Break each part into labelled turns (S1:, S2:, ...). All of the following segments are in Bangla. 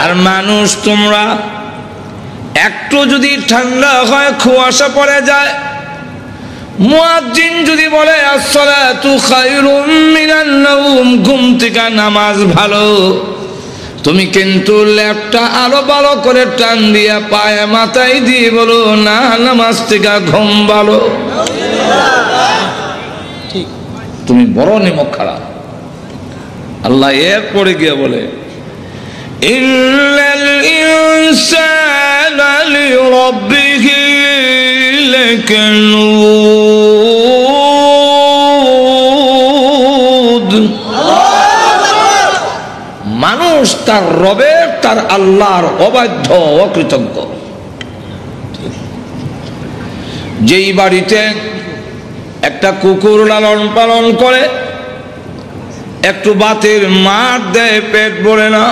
S1: আর মানুষ তোমরা একটু যদি ঠান্ডা হয় কুয়াশা পড়ে যায়, মুয়াজ্জিন যদি বলে আসসালাতু খায়রুম মিনান নাওম, ঘুম থেকে নামাজ ভালো, তুমি কিন্তু ল্যাপটা আরো ভালো করে টান দিয়া পায়ে মাথায় দিয়ে বলো না নামাজ থেকে ঘুম ভালো। তুমি বড় নিমক খারাপ। আল্লাহ এরপরে গিয়ে বলে ইন্নাল ইনসানা লিরাব্বিহি লাকানুদ। মানুষ তার রবের, তার আল্লাহর অবাধ্য, অকৃতজ্ঞ। যেই বাড়িতে একটা কুকুর লালন পালন করে, একটু বাতের মার দেয়, পেট ভরে না,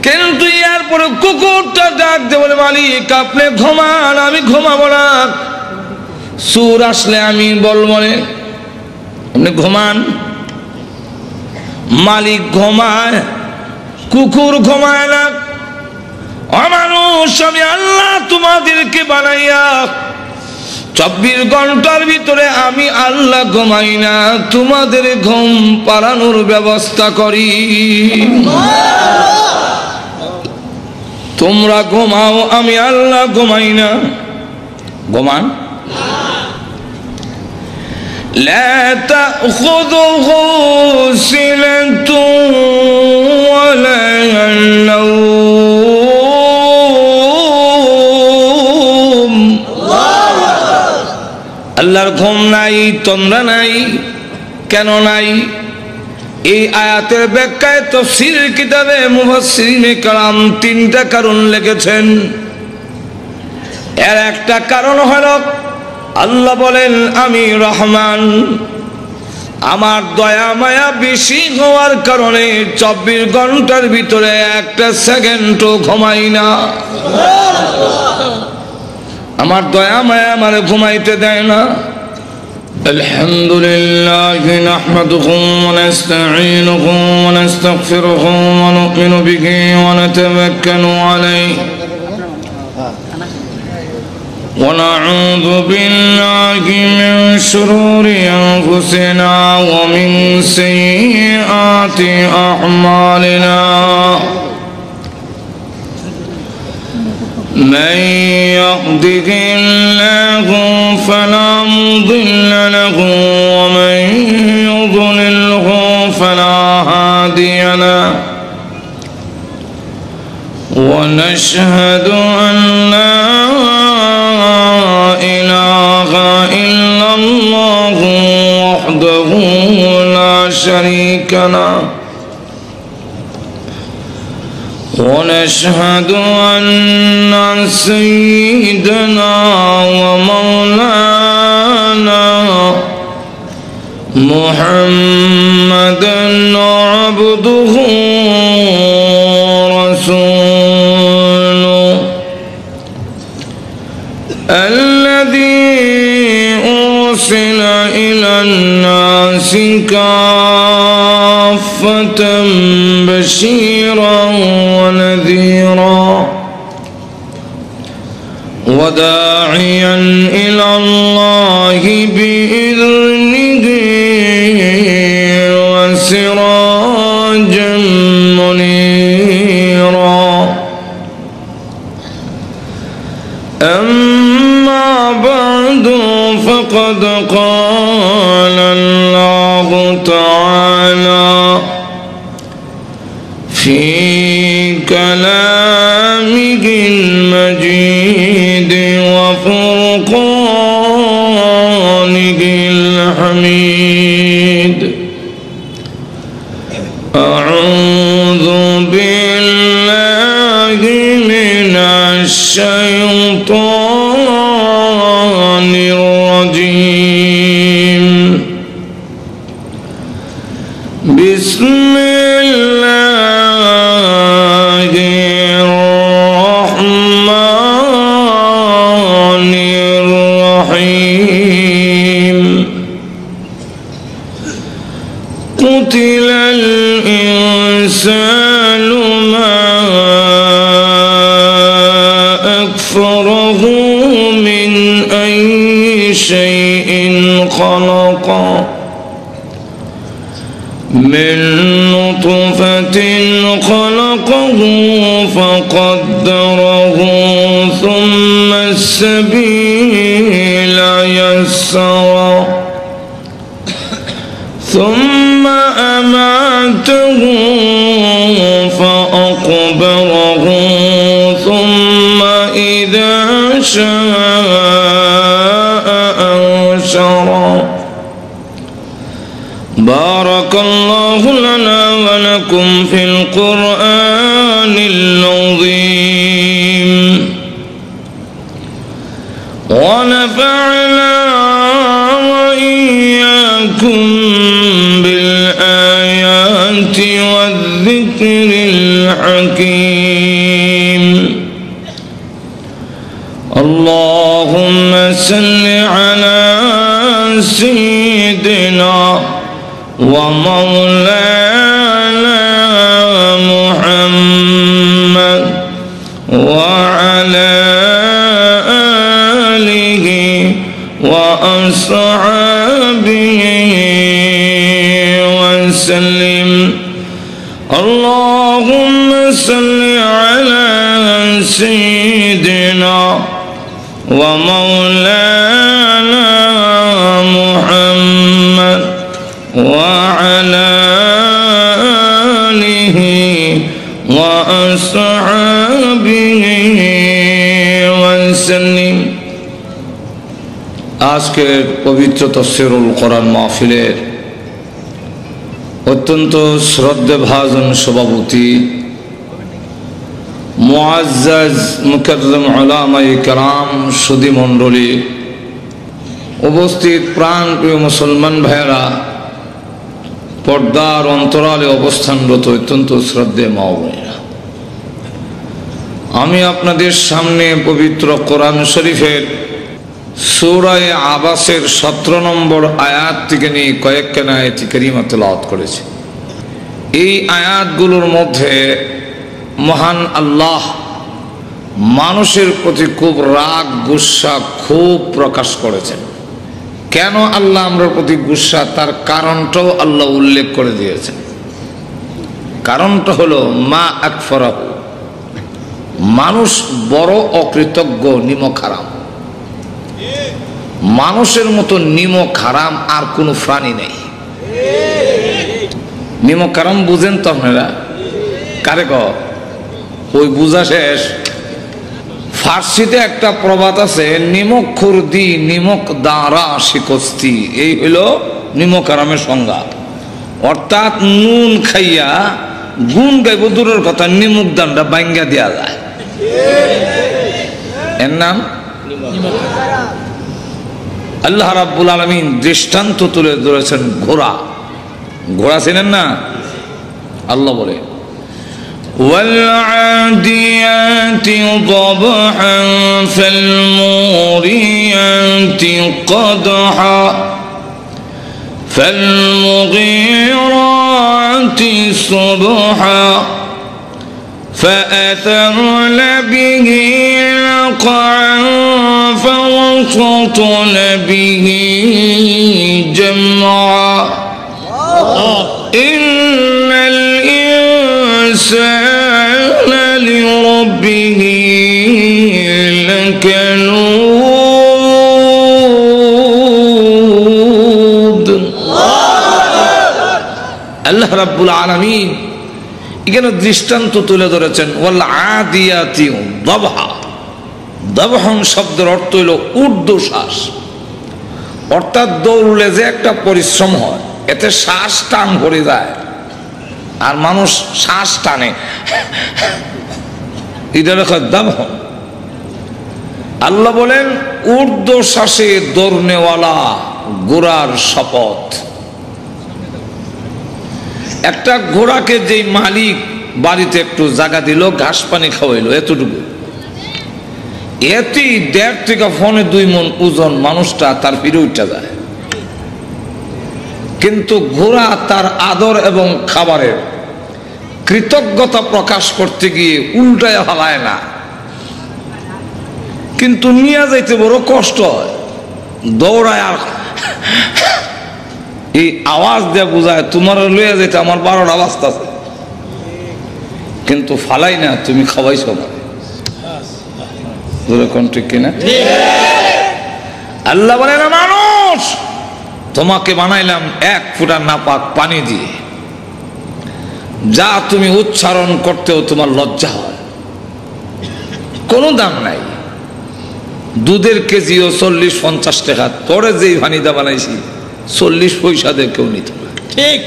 S1: কিন্তু এরপরে কুকুরটা ডাক দিয়ে বলে মালিক আপনি ঘুমান, আমি ঘুমাবো না। সুর আসলে আমি বলবো না, আপনি ঘুমান। মালিক ঘুমায়, কুকুর ঘুমায় না। অমানুষ, আমি আল্লাহ তোমাদেরকে বানাইয়া 24 ঘন্টার ভিতরে আমি আল্লাহ ঘুমাই না, তোমাদের ঘুম পাড়ানোর ব্যবস্থা করি। তোমরা ঘুমাও, আমি আল্লাহ ঘুমাই না। ঘুমান। لا تأخذه سنة ولا نوم। আল্লাহর ঘুম নাই, তন্দ্রা নাই। কেন নাই? এই আয়াতের ব্যাখ্যায় তাফসীরের কিতাবে মুফাসসিরিনে কেরাম 3টা কারণ লিখেছেন। এর একটা কারণ হলো আল্লাহ বলেন আমি রহমান, আমার দয়া মায়া বেশি হওয়ার কারণে 24 ঘন্টার ভিতরে একটা সেকেন্ডও ঘুমাই না। আমার দয়া মায়া আমার ঘুমাইতে দেয় না। আলহামদুলিল্লাহ নাহমাদুহু ওয়া নাস্তাঈনুহু ওয়া নাস্তাগফিরুহু ওয়া নু'মিনু বিহি ওয়া নাতাওয়াক্কালু আলাইহি ونعوذ بالله من شرور أنفسنا ومن سيئات أعمالنا من يهده الله فلا مضل له ومن يضلله فلا هادي له ونشهد أن لا إله إلا الله وحده لا شريك له ونشهد أن سيدنا ومولانا محمدا عبده ورسوله الذي أرسل إلى الناس كافة بشيرا ونذيرا وداعيا إلى الله بإذنه وسراجا منيرا أما بعد فقد قال الله تعالى في كلامه المجيد وفرقانه الحميد أعوذ بالله من الشيطان الرجيم بسم الله الرحمن الرحيم قتل الإنسان الإنسان ما أكفره من أي شيء خلقه من نطفة خلقه فقدره ثم السبيل يسره ثم أماته فأقبره ثم إذا شاء أنشره. بارك الله لنا ولكم في القرآن العظيم ونفعنا وإياكم بالآيات والذكر الحكيم. اللهم صل على سيدنا ومولانا محمد وعلى آله وأصحابه وسلم. اللهم صل على سيدنا ومولانا محمد وعلى آله وأصحابه وسلم. আজকের পবিত্র তাফসীরুল কোরআন মাহফিলের অত্যন্ত শ্রদ্ধেভাজন সভাপতি মুআজ্জাজ মুকাররম উলামায়ে কেরাম, সুধী মণ্ডলী, উপস্থিত প্রাণপ্রিয় মুসলমান ভাইয়েরা, পর্দার অন্তরালে অবস্থানরত অত্যন্ত শ্রদ্ধেয় মা ও বোনেরা, আমি আপনাদের সামনে পবিত্র কোরআন শরীফের সূরা আবাসের 17 নম্বর আয়াত থেকে নিয়ে কয়েকখানা আয়াত কারিমা তেলাওয়াত করেছি। এই আয়াতগুলোর মধ্যে মহান আল্লাহ মানুষের প্রতি খুব রাগ গুসা খুব প্রকাশ করেছেন। কেন আল্লাহ আমরার প্রতি গুসা, তার কারণটাও আল্লাহ উল্লেখ করে দিয়েছেন। কারণটা হলো মা আকফরাহু, মানুষ বড় অকৃতজ্ঞ, নিমক হারাম। মানুষের মতো নিমক হারাম আর কোনো প্রাণী নেই। নিমক হারাম বুঝেন তো আপনারা? কারে ক ওই বুঝা শেষ। ফার্সিতে একটা প্রবাদ আছে, নিমক খুরদি নিমক দাঁড়া শিকস্তি। এই হইল নিমক হারামের সংজ্ঞা। অর্থাৎ নুন খাইয়া গুণ গাইব দূরের কথা, নিমক দানটা বাঙ্গা দেওয়া যায়। এর নাম আল্লাহ রাব্বুল আলামিন দৃষ্টান্ত তুলে ধরেছেন ঘোড়া। ঘোড়া চেনেন না? আল্লাহ বলে والعاديات ضبحا فالموريات قدحا فالمغيرات صبحا فأثرن به نقعا فوسطن به جمعا إن الإنسان لربه لكنود. আল্লাহ রাব্বুল আলামিন এখানে দৃষ্টান্ত তুলে ধরেছেন ওয়াল আদিয়াতি দবহা। দবহন শব্দের অর্থ হইল ঊর্ধ্বশ্বাস, অর্থাৎ দৌড়লে যে একটা পরিশ্রম হয়, এতে শ্বাস টান পড়ে যায় আর মানুষ শ্বাস টানে, এটা লেখা দবহন। আল্লাহ বলেন ঊর্ধ্বশ্বাসে দৌড়নেওয়ালা ঘোড়ার শপথ। একটা ঘোড়াকে যেই মালিক বাড়িতে একটু জায়গা দিল, ঘাস পানি খাওয়াইলো, এতটুকু, এতেই 1.5 থেকে 2 মণ ওজন মানুষটা তার পিঠে উঠে যায়। কিন্তু ঘোড়া তার আদর এবং খাবারের কৃতজ্ঞতা প্রকাশ করতে গিয়ে উল্টায় হালায় না, কিন্তু নিয়ে যাইতে বড় কষ্ট হয়, দৌড়ায়। আর এই আওয়াজ দিয়ে বুঝায় তোমার লইয়া যেতে আমার 12টা বাজতাছে, কিন্তু ফালাই না, তুমি খাওয়াইছো না। ঠিক কিনা? আল্লাহ বলে না, মানুষ তোমাকে বানাইলাম 1 ফুটা নাপাক পানি দিয়ে, যা তুমি উচ্চারণ করতেও তোমার লজ্জা হয়, কোনো দাম নাই। দুধের কেজিও 40-50 টাকা, তোরে যেই ভানিদা বানাইছি 40 পয়সা দিয়ে কেউ নিত না। ঠিক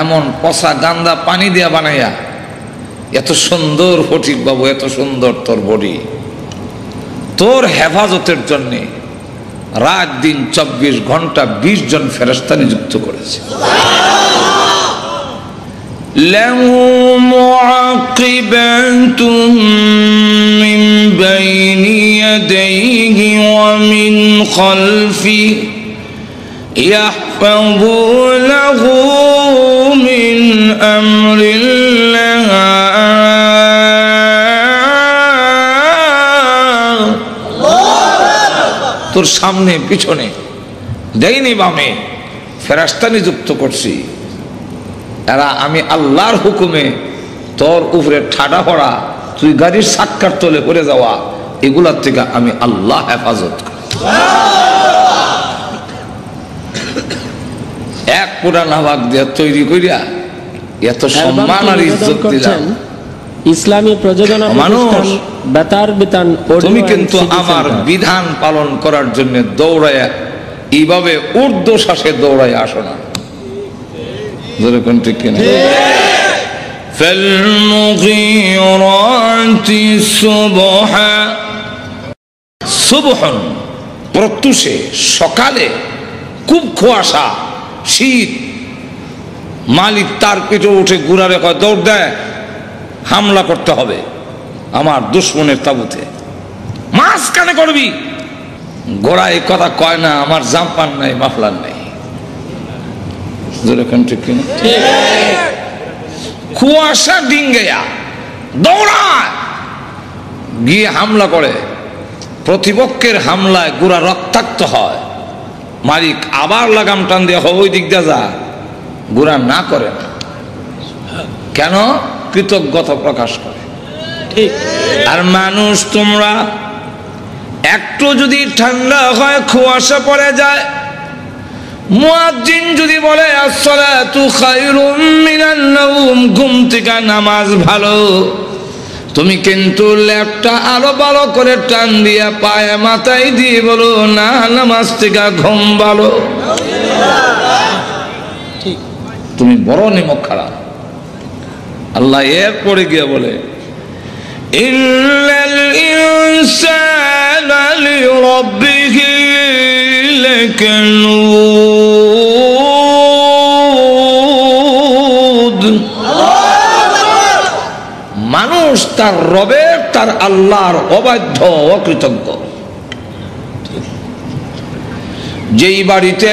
S1: এমন পচা গান্দা পানি দিয়া বানাইয়া এত সুন্দর ফটিক বাবু, এত সুন্দর তোর বডি, তোর হেফাজতের জন্যে রাত দিন 24 ঘন্টা 20 জন ফেরেশতা নিযুক্ত করেছে। লাহু মুআকিবাতুম মিন বাইনি ইয়াদাইহি ওয়া মিন খালফিহি ইয়াহফাযুনাহু মিন আমরিল্লাহ। তোর সামনে পিছনে ডাইনে বামে ফেরেশতা নিযুক্ত করছি, এরা আমি আল্লাহর হুকুমে তোর উপরে ঠাডা পড়া, তুই গাড়ির সাক্কার তলে পড়ে যাওয়া, এগুলার থেকে আমি আল্লাহ হেফাজত করি। 1 পুরা নাবাক দিয়ে তৈরি করিয়া এত সম্মান আর ইজ্জত দিলাম।
S2: ইসলামী প্রযোজনা প্রতিষ্ঠান বেতার বিতান,
S1: তুমি কিন্তু আমার বিধান পালন করার জন্য দৌড়ায় এইভাবে ঊর্ধ্বশ্বাসে দৌড়ায় আসো না। যেরকম ঠিক কিনা? ফালমুগীরাতি সুবহা, সুবহন প্রত্যুষে, সকালে খুব কুয়াশা, শীত, মালিক তার পিঠে উঠে গুড়ারে কয় দৌড় দেয়, হামলা করতে হবে আমার দুশ্মনের তাবুতে। মাঝখানে করবি, গোড়া এই কথা কয় না, আমার জাম্পার নাই, মাফলার নাই। কুয়াশা ডিঙ্গেয়া দৌড়ায় গিয়ে হামলা করে, প্রতিপক্ষের হামলায় গুড়া রক্তাক্ত হয়, মালিক আবার লাগাম টান দিয়ে ওই দিক দিয়ে যা, গুড়া না করে না। কেন? কৃতজ্ঞতা প্রকাশ করে। আর মানুষ তোমরা একটু যদি ঠান্ডা হয়, কুয়াশা পড়ে যায়, মুয়াজ্জিন যদি বলে আসসালাতু খায়রুম মিনান নাওম, ঘুম থেকে নামাজ ভালো, তুমি কিন্তু ল্যাপটা আরো ভালো করে টান দিয়া পায়ে মাথায় দিয়ে বলো না, নামাজ থেকে ঘুম ভালো। তুমি বড় নিমক খারাপ। আল্লাহ এরপরে গিয়ে বলে ইন্নাল ইনসানা লিরাব্বিহি লাকানুদ, মানুষ তার রবের, তার আল্লাহর অবাধ্য, অকৃতজ্ঞ। যেই বাড়িতে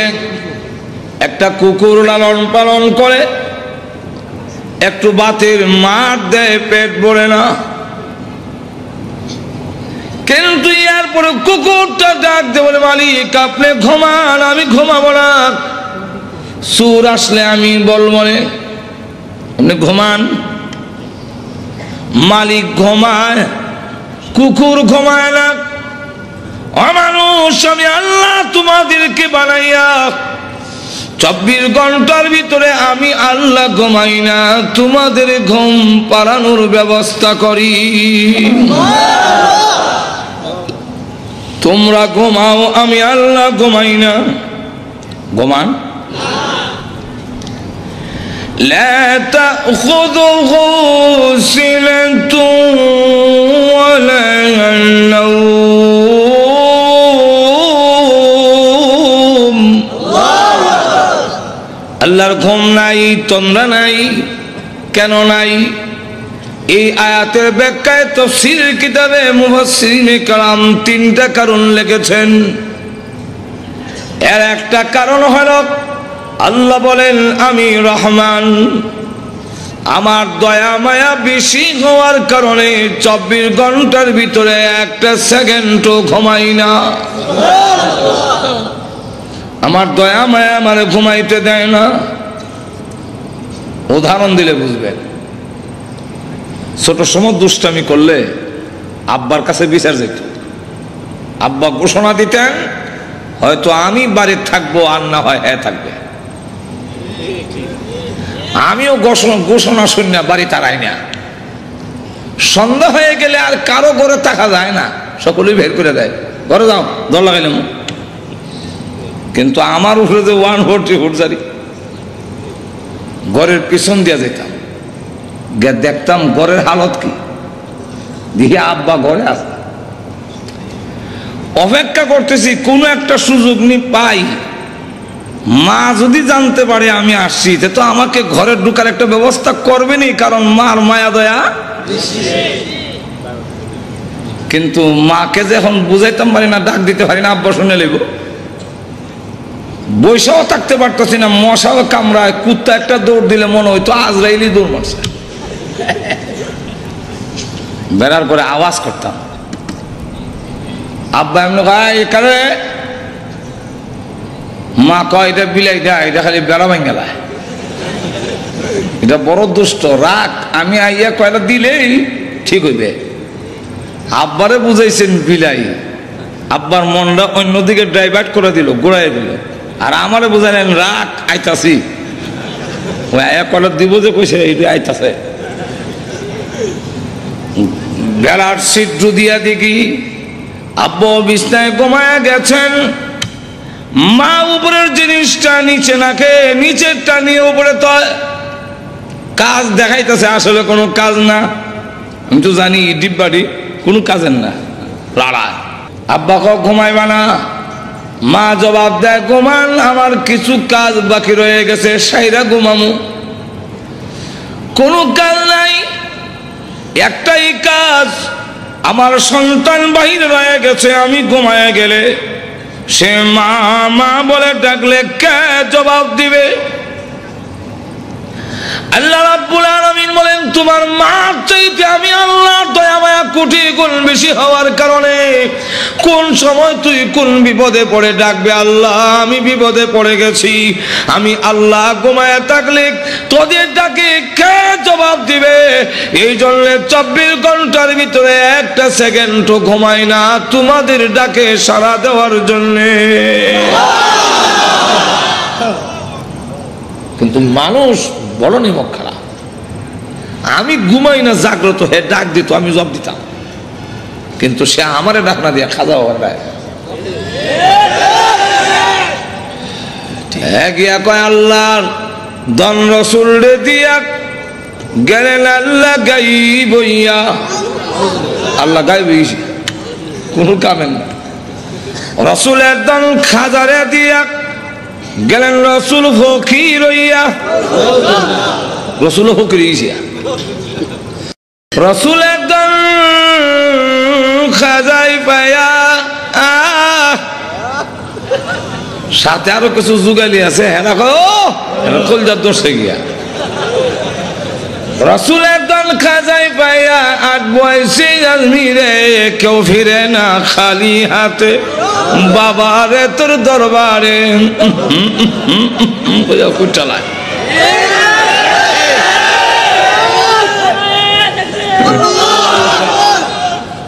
S1: একটা কুকুর লালন পালন করে, একটু বাতের মার দেয়, পেট ভরে না, কিন্তু এরপরে কুকুরটা ডাক দে বলে মালিক আপনি ঘুমান, আমি ঘুমাবো না, সুর আসলে আমি বলবো না, আপনি ঘুমান। মালিক ঘুমায়, কুকুর ঘুমায় না। অমানুষ, আমি আল্লাহ তোমাদেরকে বানাইয়া 24 ঘন্টার ভিতরে আমি আল্লাহ ঘুমাই না, তোমাদের ঘুম পাড়ানোর ব্যবস্থা করি। তোমরা ঘুমাও, আমি আল্লাহ ঘুমাই না। ঘুমান। লা তাখুযুহু সিনাতুন ওয়ালা নাওম, আল্লাহর ঘুম নাই, তন্দ্রা নাই। কেন নাই? এই আয়াতের ব্যাখ্যায় তাফসীর কিতাবে মুফাসসিরিনে কেরাম 3টা কারণ লিখেছেন। এর একটা কারণ হলো আল্লাহ বলেন আমি রহমান, আমার দয়া মায়া বেশি হওয়ার কারণে 24 ঘন্টার ভিতরে একটা সেকেন্ডও ঘুমাই না। আমার দয়া মায়া আমারে ঘুমাইতে দেয় না। উদাহরণ দিলে বুঝবেন। ছোট সময় দুষ্টামি করলে আব্বার কাছে বিচার যেত। আব্বা ঘোষণা দিতেন, হয়তো আমি বাড়িতে থাকবো আর না হয় হ্যাঁ থাকবে। আমিও ঘোষণা শুনি না, বাড়ি তারাই না। সন্ধ্যা হয়ে গেলে আর কারো ঘরে থাকা যায় না, সকলেই বের করে দেয়, ঘরে যাও, দর লাগাইলাম। কিন্তু আমার উপরে যে 140 ফুট জারি, ঘরের পিছন দিয়ে যেতাম, দেখতাম ঘরের হালত কি, দেখি আব্বা ঘরে আছে। অপেক্ষা করতেছি কোন একটা সুযোগ নি পাই, মা যদি জানতে পারে আমি আসছি তো আমাকে ঘরে ঢুকার একটা ব্যবস্থা করবেনি, কারণ মার মায়া দয়া। কিন্তু মাকে যখন বুঝাইতাম পারি না, ডাক দিতে পারি না, আব্বা শুনে নেব, বৈশাও থাকতে পারতেছি না, মশাও কামড়ায়, কুত্তা একটা দৌড় দিলে মনে হইতো আজরাইলি দৌড় মারছে। বেড়ার পরে আওয়াজ করতাম, আব্বা এমনি কারে, মা কয় এটা বিলাই দেয়, এটা খালি বেড়া ভাঙ্গেলায়, এটা বড় দুষ্ট, রাগ, আমি আইয়া কয়টা দিলেই ঠিক হইবে। আব্বারে বুঝাইছেন বিলাই, আব্বার মনটা অন্যদিকে ডাইভার্ট করে দিল, ঘুরাই দিল, আর আমারে বুঝাইলেন রাগ, আইতাছি। ওই আয়া কয়টা দিব যে কইছে এইটা আইতাছে। বেড়ার ছিদ্র দিয়া দেখি আব্বা বিছনায় ঘুমায়া গেছেন, মা উপরের জিনিসটা নিচে নাকে, নিচেরটা নিয়ে উপরে তো কাজ দেখাইতেছে, আসলে কোনো কাজ না। আমি তো জানি ডিব্বাটি কোনো কাজের না, লড়াই। আব্বা ক ঘুমাইবা না, মা জবাব দেয় ঘুমান, আমার কিছু কাজ বাকি রয়ে গেছে, সাইরা ঘুমামু। কোনো কাজ নাই, একটাই কাজ, আমার সন্তান বাহির রয়ে গেছে, আমি ঘুমায় গেলে সে মা মা বলে ডাকলে কে জবাব দিবে? আল্লাহ রাব্বুল আলামিন বলেন, তোমার মা চাইতে আমি আল্লাহর দয়া মায়া কোটি গুণ বেশি হওয়ার কারণে কোন সময় তুই কোন বিপদে পড়ে ডাকবে, আল্লাহ আমি বিপদে পড়ে গেছি, আমি আল্লাহ ঘুমায় থাকলে তোদের ডাকে কে জবাব দিবে? এই জন্য 24 ঘন্টার ভিতরে একটা সেকেন্ডও ঘুমাই না তোমাদের ডাকে সাড়া দেওয়ার জন্যে। কিন্তু মানুষ বড় নিমক খারাপ। আমি ঘুমাই না, জাগ্রত হয়ে ডাক দিত, আমি জবাব দিতাম, কিন্তু সে আমারে ডাক না দিয়া খাজা হওয়ার গিয়া কয় আল্লাহর দন রসুল রে দিয়া গেলেন আল্লাহ গাইব ইয়া, আল্লাহ গাইব কোন কামেন না। রসুলের দন খাজারে দিয়া গেলেন রসুল ফকির হইয়া, রসুল ফকির হইয়া, রসুল একদম খাজাই পায়া, সাথে আরো কিছু যুগালি আছে, হেরা কলজার দোষে গিয়া রসুল একদম খাজাই পাইয়া 8 বয়সে আজমিরে, কেউ ফিরে না খালি হাতে, বাবারে তোর দরবারে চালায়।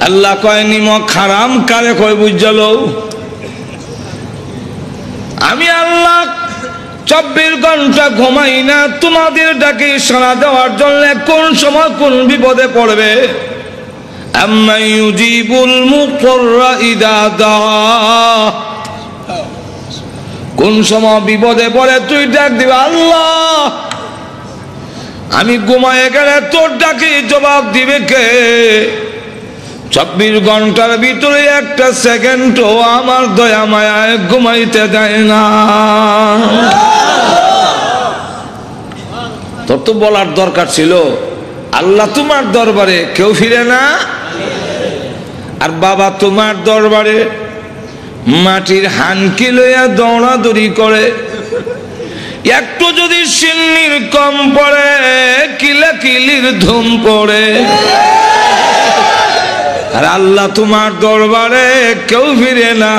S1: আল্লাহ কয় নিমক হারাম কারে কয় বুঝল? আমি আল্লাহ 24 ঘন্টা ঘুমাই না তোমাদের ডাকে সাড়া দেওয়ার জন্য কোন সময় কোন বিপদে পড়বে। আম্মা ইউজিবুল মুত্তাররা ইযা দা, কোন সময় বিপদে পড়ে তুই ডাক দিবি আল্লাহ, আমি ঘুমায়ে গেলে তোর ডাকে জবাব দিবে কে? 24 ঘন্টার ভিতরে একটা সেকেন্ডও আমার দয়া মায়ায় ঘুমাইতে দেয় না। তোর তো বলার দরকার ছিল আল্লাহ তোমার দরবারে কেউ ফিরে না, আর বাবা তোমার দরবারে মাটির হানকি লইয়া দৌড়াদৌড়ি করে, একটু যদি সিন্নির কম পড়ে কি লেখা তাকবীর ধুম পড়ে। আর আল্লাহ তোমার দরবারে কেউ ফিরে না।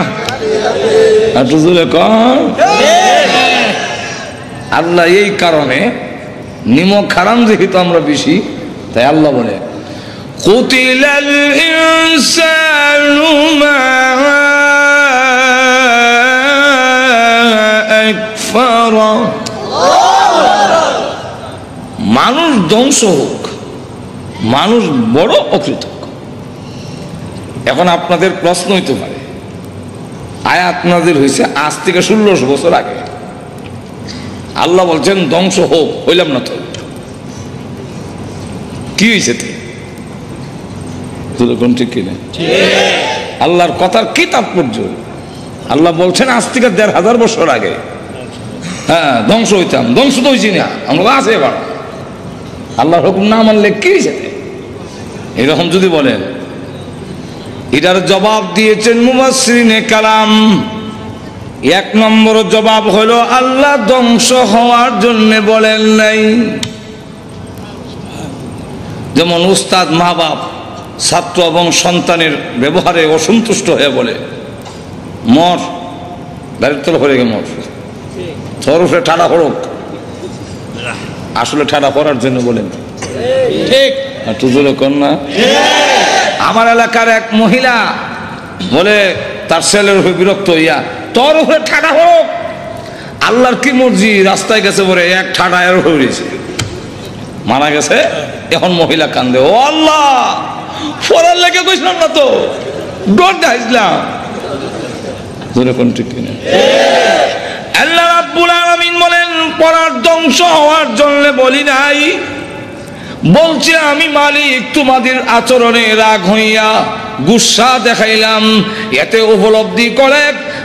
S1: আল্লাহ এই কারণে নিমক হারাম যেহেতু আমরা বেশি, তাই আল্লাহ বলে কুতিলাল ইনসানু মা আকফারা। মানুষ ধ্বংস হোক, মানুষ বড় অকৃতজ্ঞ। এখন আপনাদের প্রশ্ন হইতে পারে, আয়াত নাযিল হয়েছে আজ থেকে 1600 বছর আগে, আল্লাহ বলছেন ধ্বংস হোক, হইলাম না তো কি হয়েছে? ঠিক কিনা? আল্লাহর কথার কি তাৎপর্য? আল্লাহ বলছেন আজ থেকে 1500 বছর আগে হ্যাঁ ধ্বংস হইতাম, ধ্বংস তো হয়েছি না, আমরা আছে এবার। আল্লাহর হুকুম না মানলে কি হয়েছে? এরকম যদি বলেন, এটার জবাব দিয়েছেন মুফাসসিরিনে কালাম। 1 নম্বর জবাব হলো আল্লাহ ধ্বংস হওয়ার জন্য বলেন নাই। যেমন উস্তাদ মা বাপ ছাত্র এবং সন্তানের ব্যবহারে অসন্তুষ্ট হয়ে বলে মর, দারিদ্র হয়ে গে মর, সরফে ঠাড়া হরক, আসলে ঠাড়া পড়ার জন্য বলেন ঠিক তুজুরে কন্যা। আমার এলাকার এক মহিলা বলে তার ছেলের উপরে বিরক্ত হইয়া, তোর উপরে ঠাডা হোক, আল্লাহর কি মর্জি, রাস্তায় গেছে বলে এক ঠাডা এর হয়েছে, মারা গেছে। এখন মহিলা কান্দে, ও আল্লাহ পড়ার লেগে কইছিলাম না তো, ডর দেখাইছিলাম। আল্লাহ রাব্বুল আলামিন বলেন পড়ার ধ্বংস হওয়ার জন্য বলি নাই, বলছে আমি মালিক তোমাদের আচরণে রাগ হইয়া গুসা দেখাইলাম। এতে উপলব্ধি করে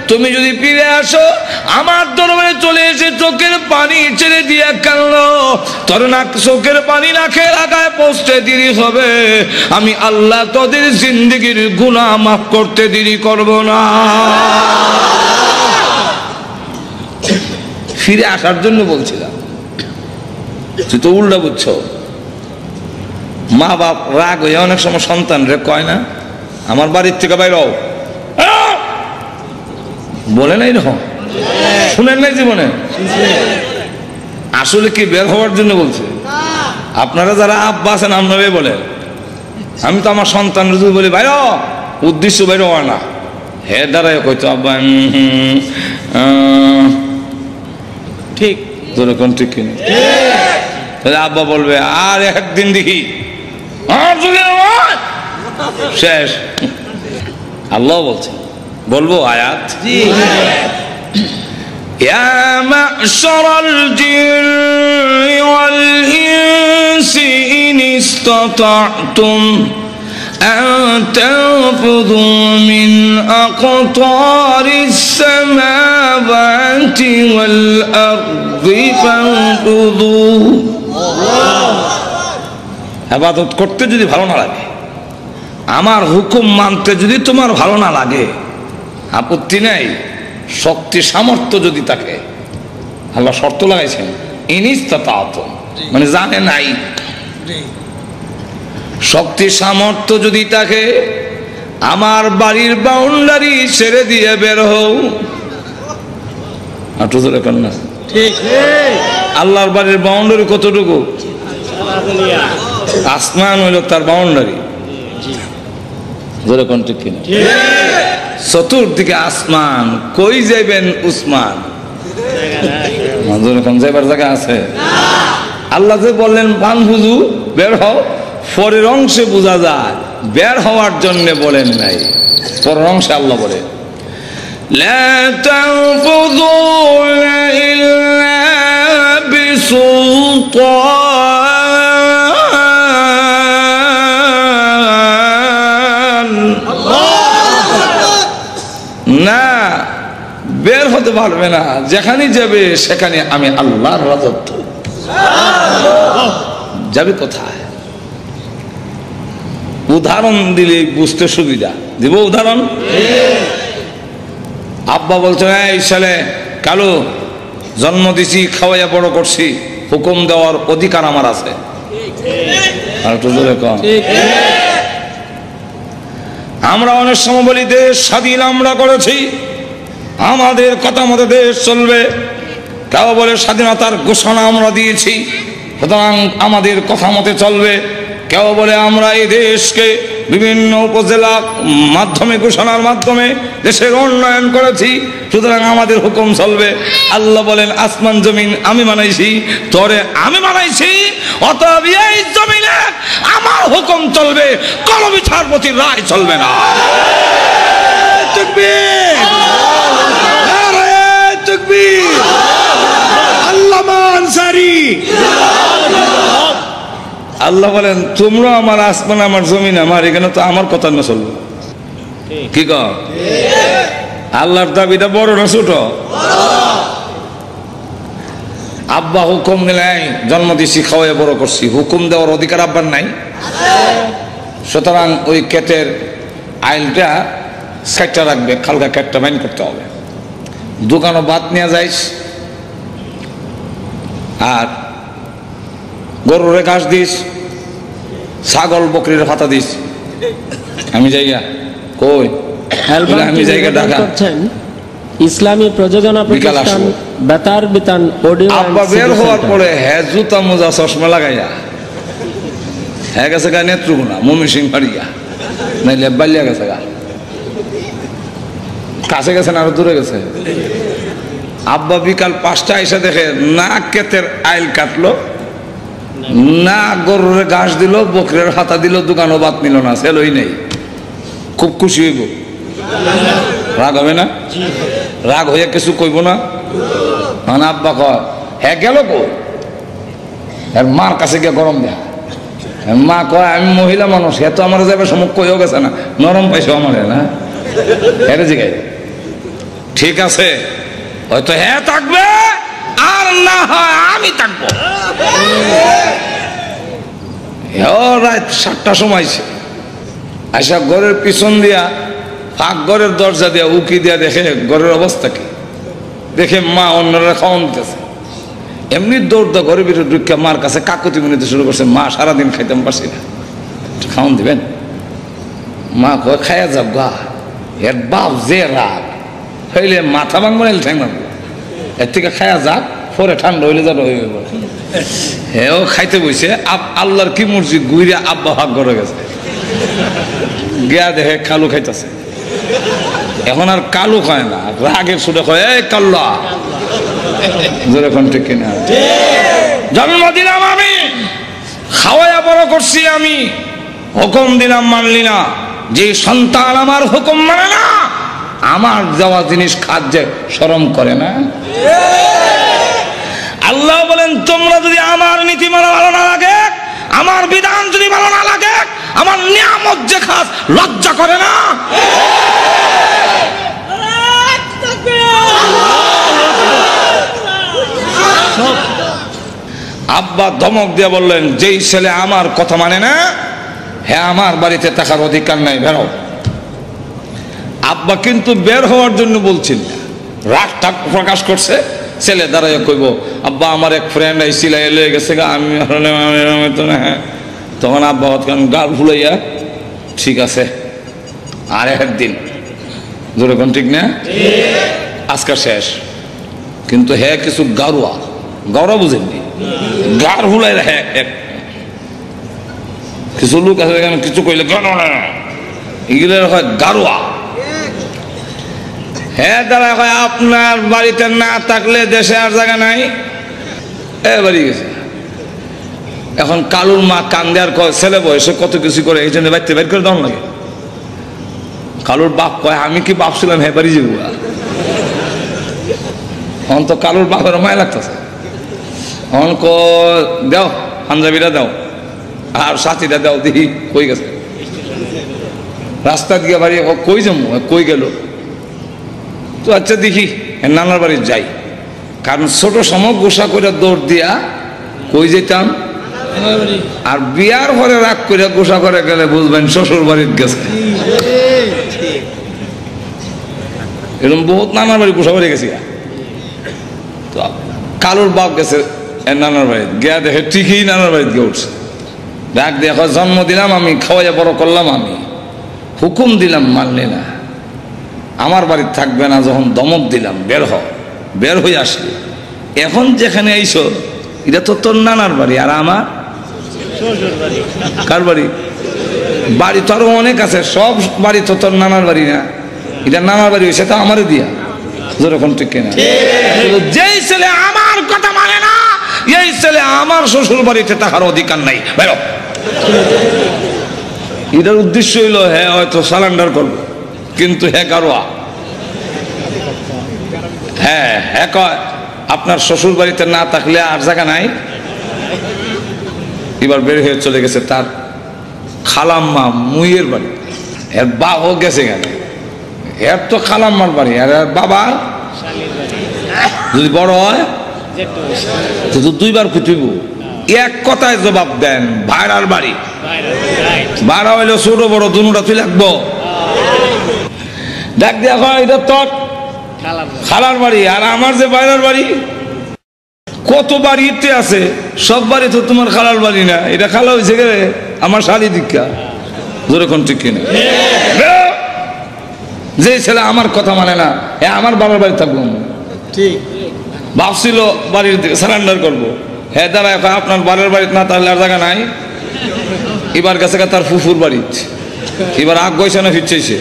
S1: তুমি যদি ফিরে আসো আমার দরবারে চলে এসে চোখের পানি ছেড়ে দিয়ে কাঁদলো, তোর না চোখের পানি নাকে লাগায় পৌঁছতে দেরি হবে, আমি আল্লাহ তোদের জিন্দেগির গুনাহ মাফ করতে দেরি করব না। ফিরে আসার জন্য বলছিলাম, তুই তো উল্টা বুঝছো। মা বাপ রাগ হয়ে অনেক সময় সন্তান রে কয় না, আমার বাড়ির থেকে বাইর হও, বলে নাই এরকম? শুনেন নাই জীবনে? আসলে কি বের হওয়ার জন্য বলছে? আপনারা যারা আব্বা আছেন আপনারাই বলেন, আমি তো আমার সন্তান যদি বলি বাইর, উদ্দেশ্য বাইর হওয়া না, হে দাঁড়ায় কইতো আব্বা ঠিক তোর কোন ঠিক কিনা, তাহলে আব্বা বলবে আর একদিন দেখি, শেষ। আল্লাহ বলছে, বলবো আয়াত, ইয়া মা'শারাল জিন্নি ওয়াল ইনসি ইন ইসতাতা'তুম আন তানফুযু মিন আকতারিস সামাওয়াতি ওয়াল আরদি ফানফুযু। ইবাদত করতে যদি ভালো না লাগে, আমার হুকুম মানতে যদি তোমার ভালো না লাগে, আপত্তি নাই, শক্তি সামর্থ্য যদি থাকে, আল্লাহ শর্ত লাগাইছেন ইনিস্তাতাতুম, মানে জানে নাই, শক্তি সামর্থ্য যদি থাকে আমার বাড়ির বাউন্ডারি ছেড়ে দিয়ে বের হও। না ঠিক? আল্লাহর বাড়ির বাউন্ডারি কতটুকু? আসমান হইল তার বাউন্ডারি, চতুর্দিকে আসমান, কই যাইবেন উসমান? যাইবার জায়গা আছে? আল্লাহ যে বললেন ফানফুযু, বের হও, পরের অংশে বোঝা যায় বের হওয়ার জন্য বলেন নাই, পরের অংশে আল্লাহ বলে লা তানফুযুনা ইল্লা বিসুলতান। না, বের হতে পারবে না, যেখানে যাবে সেখানে আমি আল্লাহর রাজত্ব। যাবে কোথায়? উদাহরণ দিলে বুঝতে সুবিধা, দিব উদাহরণ। আব্বা বলছেন এই ছেলে কালো, জন্ম দিছি, খাওয়াইয়া বড় করছি, হুকুম দেওয়ার অধিকার আমার আছে, আর একটু জোরে কম। আমরা অনেক সময় বলি দেশ স্বাধীন আমরা করেছি, আমাদের কথা মতো দেশ চলবে। কেউ বলে স্বাধীনতার ঘোষণা আমরা দিয়েছি, সুতরাং আমাদের কথা মতে চলবে। কেউ বলে আমরা এই দেশকে বিভিন্ন উপজেলা মাধ্যমে ঘোষণার মাধ্যমে দেশের উন্নয়ন করেছি, সুতরাং আমাদের হুকুম চলবে। আল্লাহ বলেন আসমান জমিন আমি বানাইছি, তোরে আমি বানাইছি, অতএব এই জমিনে আমার হুকুম চলবে, কোন বিচারপতির রায় চলবে না।
S3: তাকবীর, নারে তাকবীর, আল্লামা আনসারী।
S1: আল্লাহ বলেন তোমরা আমার আসমান আমার জমিন আমার, এখানে তো আমার কথা না চলবে। কি কর আল্লাহর দাবিটা বড় না ছোট? আব্বা হুকুম দিলাই জন্ম দিছি, খাওয়াই বড় করছি, হুকুম দেওয়ার অধিকার আব্বার নাই। সুতরাং ওই কেটের আইলটা সাইটটা রাখবে, খালকা কেটটা বাইন করতে হবে। দোকানও ভাত নিয়ে যাইস, আর গরুরে ঘাস দিস, ছাগল বকরির পাতা দিস। আমি জায়গা কই আমি জায়গা ঢাকা
S2: ইসলামী প্রযোজনা প্রতিষ্ঠান বেতার বিতান অডিও।
S1: আব্বা বের হওয়ার পরে হ্যাঁ জুতা মোজা চশমা লাগাইয়া হ্যাঁ গেছে গা নেত্রকোনা মমি সিং পাড়িয়া, নাইলে বালিয়া গেছে গা, কাছে গেছে না আরো দূরে গেছে। আব্বা বিকাল 5টা এসে দেখে না ক্ষেতের আইল কাটলো, না গরুরে ঘাস দিল, বকরের হাতা দিল, দোকানও বাদ নিল না, সেলই নেই। খুব খুশি হইব, রাগ হবে না? রাগ হইয়া কিছু কইব না? মানে আব্বা কয় হ্যাঁ গেল কো, মার কাছে গিয়ে গরম দেয়া। মা কয় আমি মহিলা মানুষ, হ্যাঁ তো আমার যাবে সমুখ কইও গেছে না, নরম পাইছো আমার না, হ্যাঁ জিগাই ঠিক আছে হয়তো হ্যাঁ থাকবে, আর না হয় আমি থাকবো। রাত 7টার সময় আইসা ঘরের পিছন দিয়া ফাঁক ঘরের দরজা দিয়া উকি দিয়া দেখে ঘরের অবস্থা কি, দেখে মা অন্যরা খাওয়ান দিতেছে। এমনি দৌড় দা ঘরের ভিতরে ঢুকে মার কাছে কাকুতি মিনিতে শুরু করছে, মা সারাদিন খাইতাম পারছি না, খাওয়ান দিবেন? মা কয় খাইয়া যাব গা, এর বাপ যে রাগ হইলে মাথা ভাঙবো না ঠ্যাং ভাঙবো, এর থেকে খাইয়া যাক, পরে ঠান্ডা হইলে যাবে। হেও খাইতে বইছে, আল্লাহর কি মর্জি গুইরে আব্বা ভাগ করে গেছে, গিয়া দেখে কালু খাইতেছে। এখন আর কালু খায় না, রাগের সুরে কয় এই কাল্লা, যেরকম ঠিক কিনা? জন্ম দিলাম আমি, খাওয়াইয়া বড় করছি আমি, হুকুম দিলাম মানলি না। যে সন্তান আমার হুকুম মানে না, আমার দেওয়া জিনিস খাদ্যে শরম করে না। আল্লাহ বলেন তোমরা যদি আমার নীতিমালা ভালো না লাগে, আমার বিধান যদি ভালো না লাগে, আমার নিয়ামত যে খাস লজ্জা করে না? আব্বা ধমক দিয়ে বললেন যেই ছেলে আমার কথা মানে না, হ্যাঁ আমার বাড়িতে থাকার অধিকার নাই, বেরো। আব্বা কিন্তু বের হওয়ার জন্য বলছেন না, রাগটা প্রকাশ করছে। ছেলে দাঁড়াইয়া কইব আব্বা আমার এক ফ্রেন্ড আইছিল এলে গেছে গা, আমি তো না। তখন আব্বা গাল ফুলাইয়া ঠিক আছে আর একদিন, যেরকম ঠিক না আজকে শেষ। কিন্তু হ্যাঁ কিছু গারুয়া, গাওরা বুঝেননি, গার ফুলাই হ্যাঁ এক কিছু লোক আছে এখানে কিছু কইলে এগুলো হয় গারুয়া। হ্যাঁ দাঁড়া হয় আপনার বাড়িতে না থাকলে দেশে আর জায়গা নাই, এ বাড়ি গেছে। এখন কালুর মা কান্দে আর কয় ছেলে বয়সে কত কিছু করে, এই জন্য বাড়িতে বের করে দেওয়া লাগে। কালুর বাপ কয় আমি কি বাপ ছিলাম, হ্যাঁ বাড়ি যাবো। এখন তো কালুর বাপের মায় লাগতেছে, এখন দাও পাঞ্জাবিটা দাও আর সাথীটা দাও, দেখি কই গেছে। রাস্তা দিয়ে বাড়ি কই যাবো, কই গেল তো আচ্ছা দেখি নানার বাড়ি যাই। কারণ ছোট সময় গোসা করে দৌড় দিয়া কই যেতাম, আর বিয়ার পরে রাগ করে গোসা করে গেলে বুঝবেন শ্বশুর বাড়িতে গেছে। এরকম বহুত নানার বাড়ি গোসা বাড়ি গেছি। তো কালুর বাপ গেছে নানার বাড়িতে, গিয়া দেখে ঠিকই নানার বাড়িতে গিয়ে উঠছে। ডাক দেখো জন্ম দিলাম আমি, খাওয়াইয়া বড় করলাম আমি, হুকুম দিলাম মানলে না, আমার বাড়িতে থাকবে না, যখন দমক দিলাম বের হ, বের হয়ে আসলি, এখন যেখানে আইসো এটা তো তোর নানার বাড়ি, আর আমার কার বাড়ি? বাড়ি তো আরো অনেক আছে, সব বাড়ি তো তোর নানার বাড়ি না, এটা নানার বাড়ি হয়েছে তো আমারে দিয়া, যেরকম ঠিক কিনা? যেই ছেলে আমার কথা মানে না, এই ছেলে আমার শ্বশুর বাড়িতে থাকার অধিকার নাই, বেরো। এটার উদ্দেশ্য হইল হ্যাঁ হয়তো সারেন্ডার করবো, কিন্তু হ্যাঁ গারোয়া, হ্যাঁ হ্যাঁ কয় আপনার শ্বশুর বাড়িতে না থাকলে আর জায়গা নাই। এবার বের হয়ে চলে গেছে তার খালাম্মা মুইয়ের বাড়ি, এর বাবাও গেছে কেন, এর তো খালাম্মার বাড়ি, আর এর বাবা যদি বড় হয় তো দুইবার খুঁজব। এক কথায় জবাব দেন, ভাইরার বাড়ি, ভাড়া হইলো ছোট বড় দুটা তুই লাগবো। ডাক দিয়া হয় এটা তোর খালার বাড়ি, আর আমার যে বাইরের বাড়ি, কত বাড়িতে আছে, সব বাড়ি তো তোমার খালার বাড়ি না, এটা খালা হয়েছে গেলে আমার শাড়ি দীক্ষা, যেরকম ঠিক কিনা? যে ছেলে আমার কথা মানে না, আমার বাবার বাড়ি থাকবো, ঠিক ভাবছিল বাড়ির সারেন্ডার করবো, হ্যাঁ দাঁড়া আপনার বাড়ির বাড়িতে না তাহলে আর জায়গা নাই। এবার গেছে তার ফুফুর বাড়িতে, এবার আগ গইছে না ফিরছে,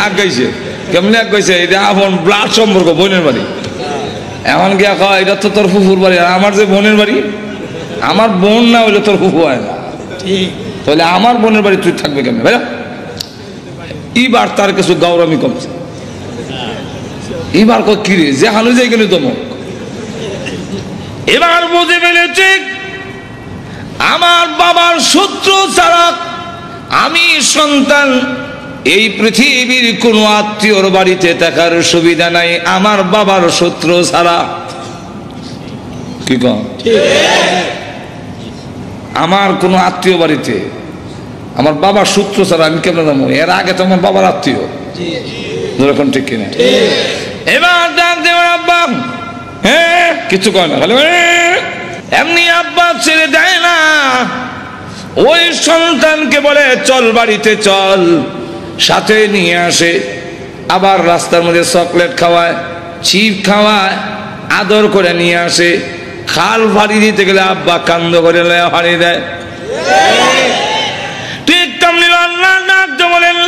S1: আগ গাইছে, কেমনি আগ গাইছে, এটা আপন ব্লাড সম্পর্ক, বোনের বাড়ি, এমন গিয়া কয় এটা তো তোর ফুফুর বাড়ি, আর আমার যে বোনের বাড়ি, আমার বোন না হইলে তোর ফুফু হয় না, তাহলে আমার বোনের বাড়ি তুই থাকবে কেমন ভাই? এইবার তার কিছু গৌরবী কমছে, এবার কয় কিরে যে হানু যাই কেন তমক, এবার বুঝে ফেলেছে আমার বাবার সূত্র ছাড়া আমি সন্তান, এই পৃথিবীর কোন আত্মীয়র বাড়িতে থাকার সুবিধা নাই আমার বাবার সূত্র ছাড়া। কি কম আমার কোন আত্মীয় বাড়িতে আমার বাবার সূত্র ছাড়া আমি কেমন যাবো? এর আগে তো আমার বাবার আত্মীয়, যেরকম ঠিক কিনা? এবার ডাক দেওয়ার আব্বা, হ্যাঁ কিছু কয় না, এমনি আব্বা ছেড়ে দেয় না, ওই সন্তানকে বলে চল বাড়িতে চল, সাথে নিয়ে আসে, আবার রাস্তার মধ্যে চকলেট খাওয়ায়, চিপ খাওয়ায়, আদর করে নিয়ে আসে, খাল ফাড়ি দিতে গেলে আব্বা কান্দ করে ফাড়ি দেয়। ঠিক তেমনি আল্লাহ বলেন,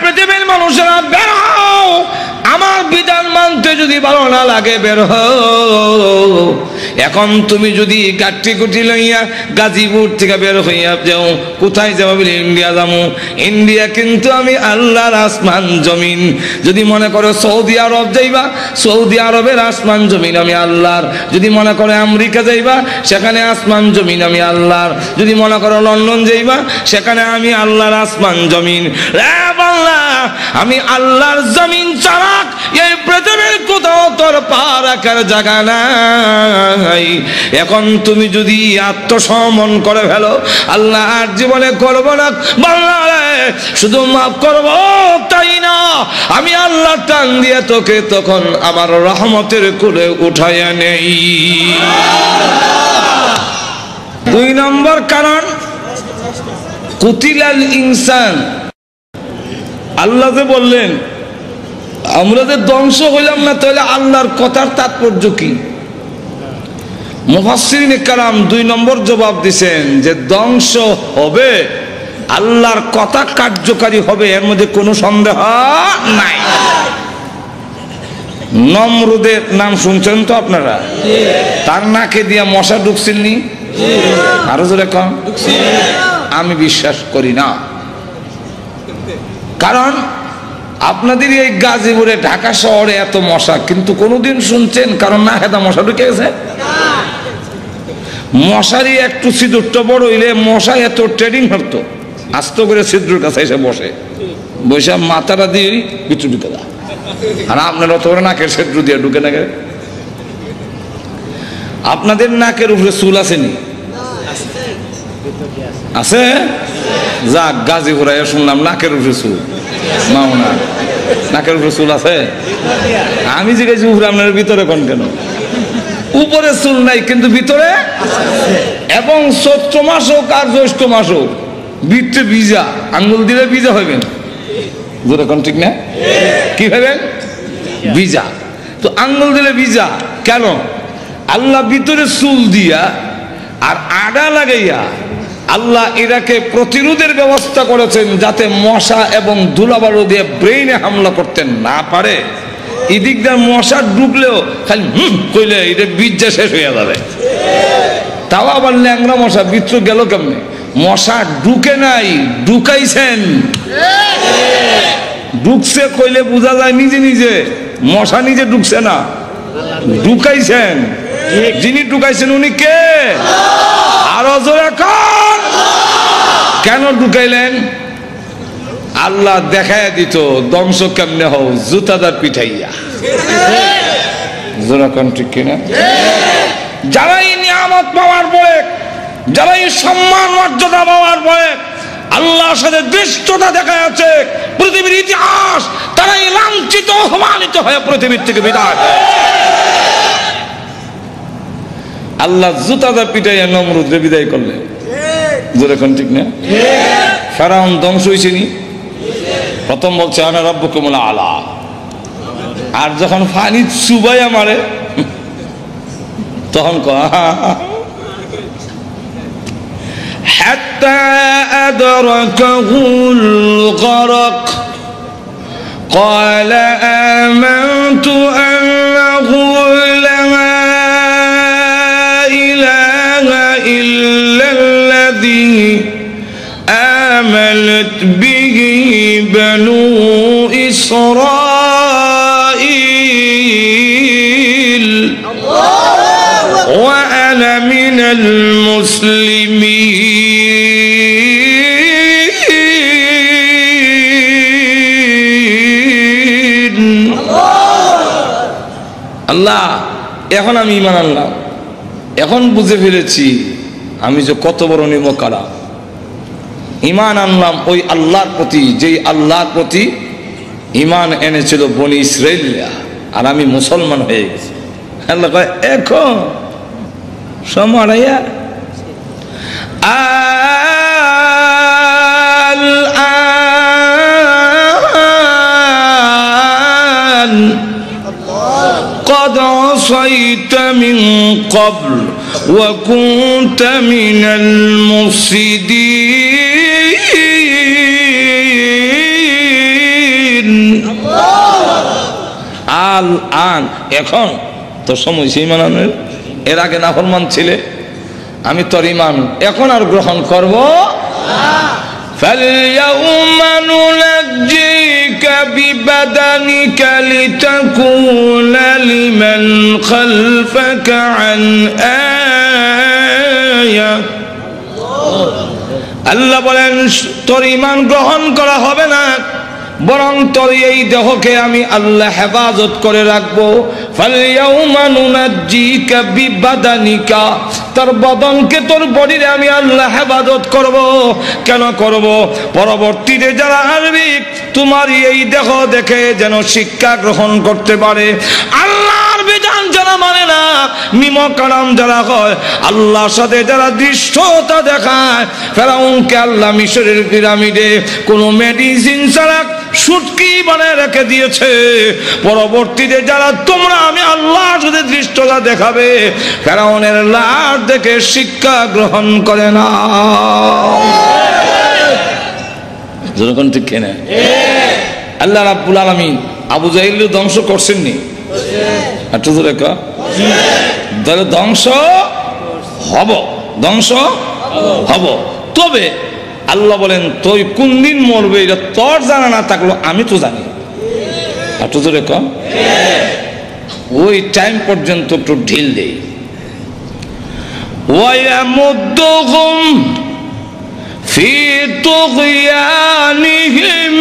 S1: পৃথিবীর মানুষেরা বের হও, আমার বিধান মানতে যদি ভালো না লাগে বের হও। এখন তুমি যদি গাঠি গুটি লইয়া গাজীপুর থেকে বের হইয়া যাও, কোথায় যাবো বলে ইন্ডিয়া যাবো, ইন্ডিয়া কিন্তু আমি আল্লাহর আসমান জমিন। যদি মনে করো সৌদি আরব যাইবা, সৌদি আরবের আসমান জমিন আমি আল্লাহর। যদি মনে করো আমেরিকা যাইবা, সেখানে আসমান জমিন আমি আল্লাহর। যদি মনে করো লন্ডন যাইবা, সেখানে আমি আল্লাহর আসমান জমিন। আমি আল্লাহর জমিন ছাড়া এই পৃথিবীর কোথাও তোর পা রাখার জায়গা নাই। এখন তুমি যদি আত্মসমর্পণ করে ফেলো, আল্লাহ আর জীবনে করবো না বাংলা, শুধু মাফ করবো তাই না, আমি আল্লাহ টান দিয়ে তোকে তখন আমার রহমতের কোলে উঠাইয়া নেই। 2 নম্বর কারণ, কুতিলাল ইনসান, আল্লাহ যে বললেন আমরা যে ধ্বংস হইলাম না, তাহলে আল্লাহর কথার তাৎপর্য কি? মুফাসসিরিনে কেরাম 2 নম্বর জবাব দিছেন যে ধ্বংস হবে, আল্লাহর কথা কার্যকারী হবে, এর মধ্যে কোনো সন্দেহ নাই। নমরুদের নাম শুনছেন তো আপনারা? তার নাকে দিয়া মশা ঢুকছিলনি? আরো জোরে কম। আমি বিশ্বাস করি না, কারণ আপনাদের এই গাজীপুরে ঢাকা শহরে এত মশা, কিন্তু কোনোদিন শুনছেন কারণ না খেতা মশা ঢুকে গেছে? মশারি একটু ছিদ্রটা বড় হইলে মশা এত ট্রেডিং হতো, আস্ত করে ছিদ্রের কাছে এসে বসে, বসে মাথাটা দিয়ে বিচু ঢুকে দেয়। আর আপনার অত করে নাকের ছিদ্র দিয়ে ঢুকে না গেলে? আপনাদের নাকের উপরে চুল আসেনি? আছে? যাক, গাজীপুরে শুনলাম নাকের উপরে চুল, মাওনা নাকের উপরে চুল আছে। আমি জিজ্ঞাসা উপরে, আপনার ভিতরে কোন কেন? উপরে চুল নাই কিন্তু ভিতরে এবং চৈত্র মাস হোক আর জ্যৈষ্ঠ মাস হোক বৃত্তে ভিজা, আঙ্গুল দিলে ভিজা হইবেন, যেরকম ঠিক না? কি হইবেন? ভিজা। তো আঙ্গুল দিলে ভিজা কেন? আল্লাহ ভিতরে চুল দিয়া আর আডা লাগাইয়া আল্লাহ এটাকে প্রতিরোধের ব্যবস্থা করেছেন, যাতে মশা এবং ধুলাবালু দিয়ে ব্রেইনে হামলা করতে না পারে। এদিক দিয়ে মশা ঢুকলেও খালি কইলে এটা বীজা শেষ হয়ে যাবে। তাও আবার ল্যাংরা মশা ভিতরে গেল কেমনে? মশা ঢুকে নাই, ঢুকাইছেন। ঢুকছে কইলে বোঝা যায় নিজে নিজে, মশা নিজে ঢুকছে না, ঢুকাইছেন। যিনি ঢুকাইছেন উনি কে? আরো জোরে কর। কেন ঢুকাইলেন? আল্লাহ দেখায় দিত ধ্বংস কেমনে হও, জুতাদার পিঠাইয়া। জোরে কোন ঠিক কিনা? যারাই নিয়ামত পাওয়ার পরে, যারাই সম্মান মর্যাদা পাওয়ার পরে আল্লাহর সাথে দৃষ্টতা দেখা যাচ্ছে পৃথিবীর ইতিহাস, তারাই লাঞ্ছিত অপমানিত হয়ে পৃথিবীর থেকে বিদায়। আল্লাহ জুতাদা পিটাইয়া নমরুদরে বিদায় করলেন। যেরকম ঠিক না? ফেরাউন ধ্বংস হয়েছে নি? প্রথম বলছে আনা রাব্বুকুমুল আলা, আর যখন ফানি চুবাইয়া মারে তখন হাত্তা আদরাকাহুল গরক قال آمنت أنه لا إله إلا الذي آمنت به بنو إسرائيل وأنا من المسلمين আল্লাহ এখন আমি ঈমান আনলাম, এখন বুঝে ফেলেছি আমি যে কত বড় নিমকারা। ঈমান আনলাম ওই আল্লাহর প্রতি, যেই আল্লাহর প্রতি ঈমান এনেছিল বনি ইসরাইলরা, আর আমি মুসলমান হয়ে গেছি। আল্লাহ কয় এখন সমরাইয়া قد عصيت من قبل وكنت من المفسدين আল এখন তো সময় সেই মানানোর। এর আগে নাফরমান ছিলে, আমি তোর ঈমান এখন আর গ্রহণ করব। فَالْيَوْمَ نُنَجِّيكَ بِبَدَنِكَ لِتَكُونَ لِمَنْ خَلْفَكَ عَنْ آيَةٍ। আল্লাহ বলেন তোর ঈমান গ্রহণ করা হবে না, বরং তোর এই দেহকে আমি আল্লাহ হেফাজত করে রাখবো। ফালইয়াউমা নুনাজ্জিকা বিবাদানিকা, তোর বদনকে, তোর বডিরে আমি আল্লাহ হেফাজত করব। কেন করব? পরবর্তীতে যারা আসবে তোমার এই দেহ দেখে যেন শিক্ষা গ্রহণ করতে পারে। আল্লাহর বিধান যারা মানে না, নিমকারাম যারা হয়, আল্লাহর সাথে যারা দৃষ্টতা দেখায়, ফেরাউনকে আল্লাহ মিশরের পিরামিডে কোনো মেডিসিন ছাড়া সুটকি বানায় রেখে দিয়েছে। পরবর্তীতে যারা তোমরা আমি আল্লাহর সাথে দৃষ্টতা দেখাবে, ফেরাউনের লাশ দেখে শিক্ষা গ্রহণ করে না। যখন ঠিক কেনা আল্লাহ রাব্বুল আলামিন আবু জাহিল ধ্বংস করছেন নি? একটু তো রেখা ধ্বংস হব, ধ্বংস হব। তবে আল্লাহ বলেন তুই কোন দিন মরবে এটা তোর জানা না থাকলো আমি তো জানি। একটু তো রেখা ওই টাইম পর্যন্ত একটু ঢিল দেই। ওয়ায়ামুদ্দুহুম ফি তুগয়ানিহিম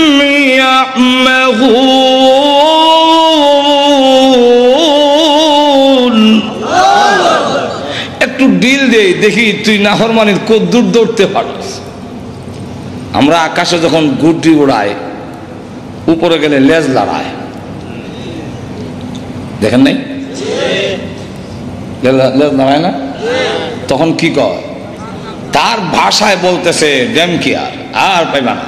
S1: ইয়ামাহুন। একটু ঢিল দেই, দেখি তুই নাফরমানির কদ্দুর দৌড়তে পারস। আমরা আকাশে যখন গুড্ডি উড়াই, উপরে গেলে লেজ লড়ায়, দেখেন নাই? লেজ লড়ায় না? তখন কি কয়? তার ভাষায় বলতেছে ড্যামকিয়ার আর পাইবা না,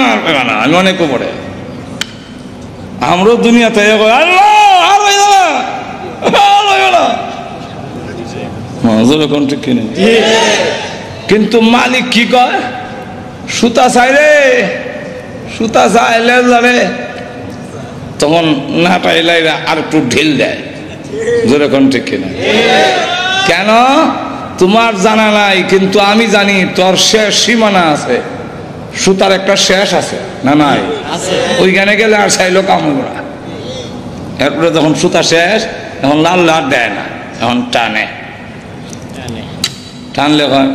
S1: আর পাইবা না। আমি অনেক উপরে আমরো দুনিয়াতে আল্লাহ আর পাইবা না, আর পাইবা না, যেরকম ঠিক কিনে। কিন্তু মালিক কি কয়, সুতা চাই রে, সুতা চাইলে জানে, তখন না পাইলে আর একটু ঢিল দেয়, যেরকম ঠিক কিনা। কেন তোমার জানা নাই, কিন্তু আমি জানি তোর শেষ সীমানা আছে, সুতার একটা শেষ আছে না নাই, ওইখানে গেলে আর চাইলো কামড়া। এরপরে যখন সুতা শেষ, এখন লাল লাল দেয় না, এখন টানে, টানলে হয়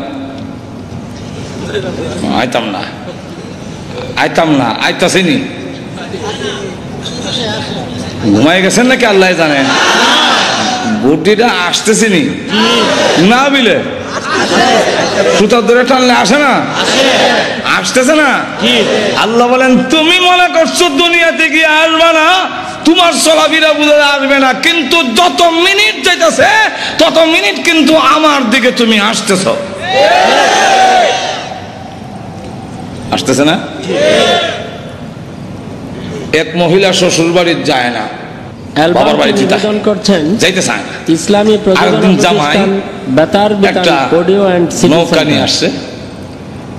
S1: আইতাম না, আইতাম না, আইতাছিনি, ঘুমাই গেছেন নাকি আল্লাহ জানে। বুদ্ধিটা আসতেছিনি না, বিলে সুতার ধরে টানলে আসে না, আসতেছে না। আল্লাহ বলেন তুমি মনে করছো দুনিয়াতে গিয়ে আসবে না, তোমার চলাফেরা বুঝে আসবে না, কিন্তু যত মিনিট যাইতেছে তত মিনিট কিন্তু আমার দিকে তুমি আসতেছ, আসতেছে না। এক মহিলা শ্বশুর বাড়ি যায় না, বাবার বাড়িতে
S2: করছেন,
S1: যাইতে চায় না।
S2: ইসলামী প্রতিষ্ঠান বেতার বিতান অডিও এন্ড সিডি
S1: নৌকা নিয়ে আসছে,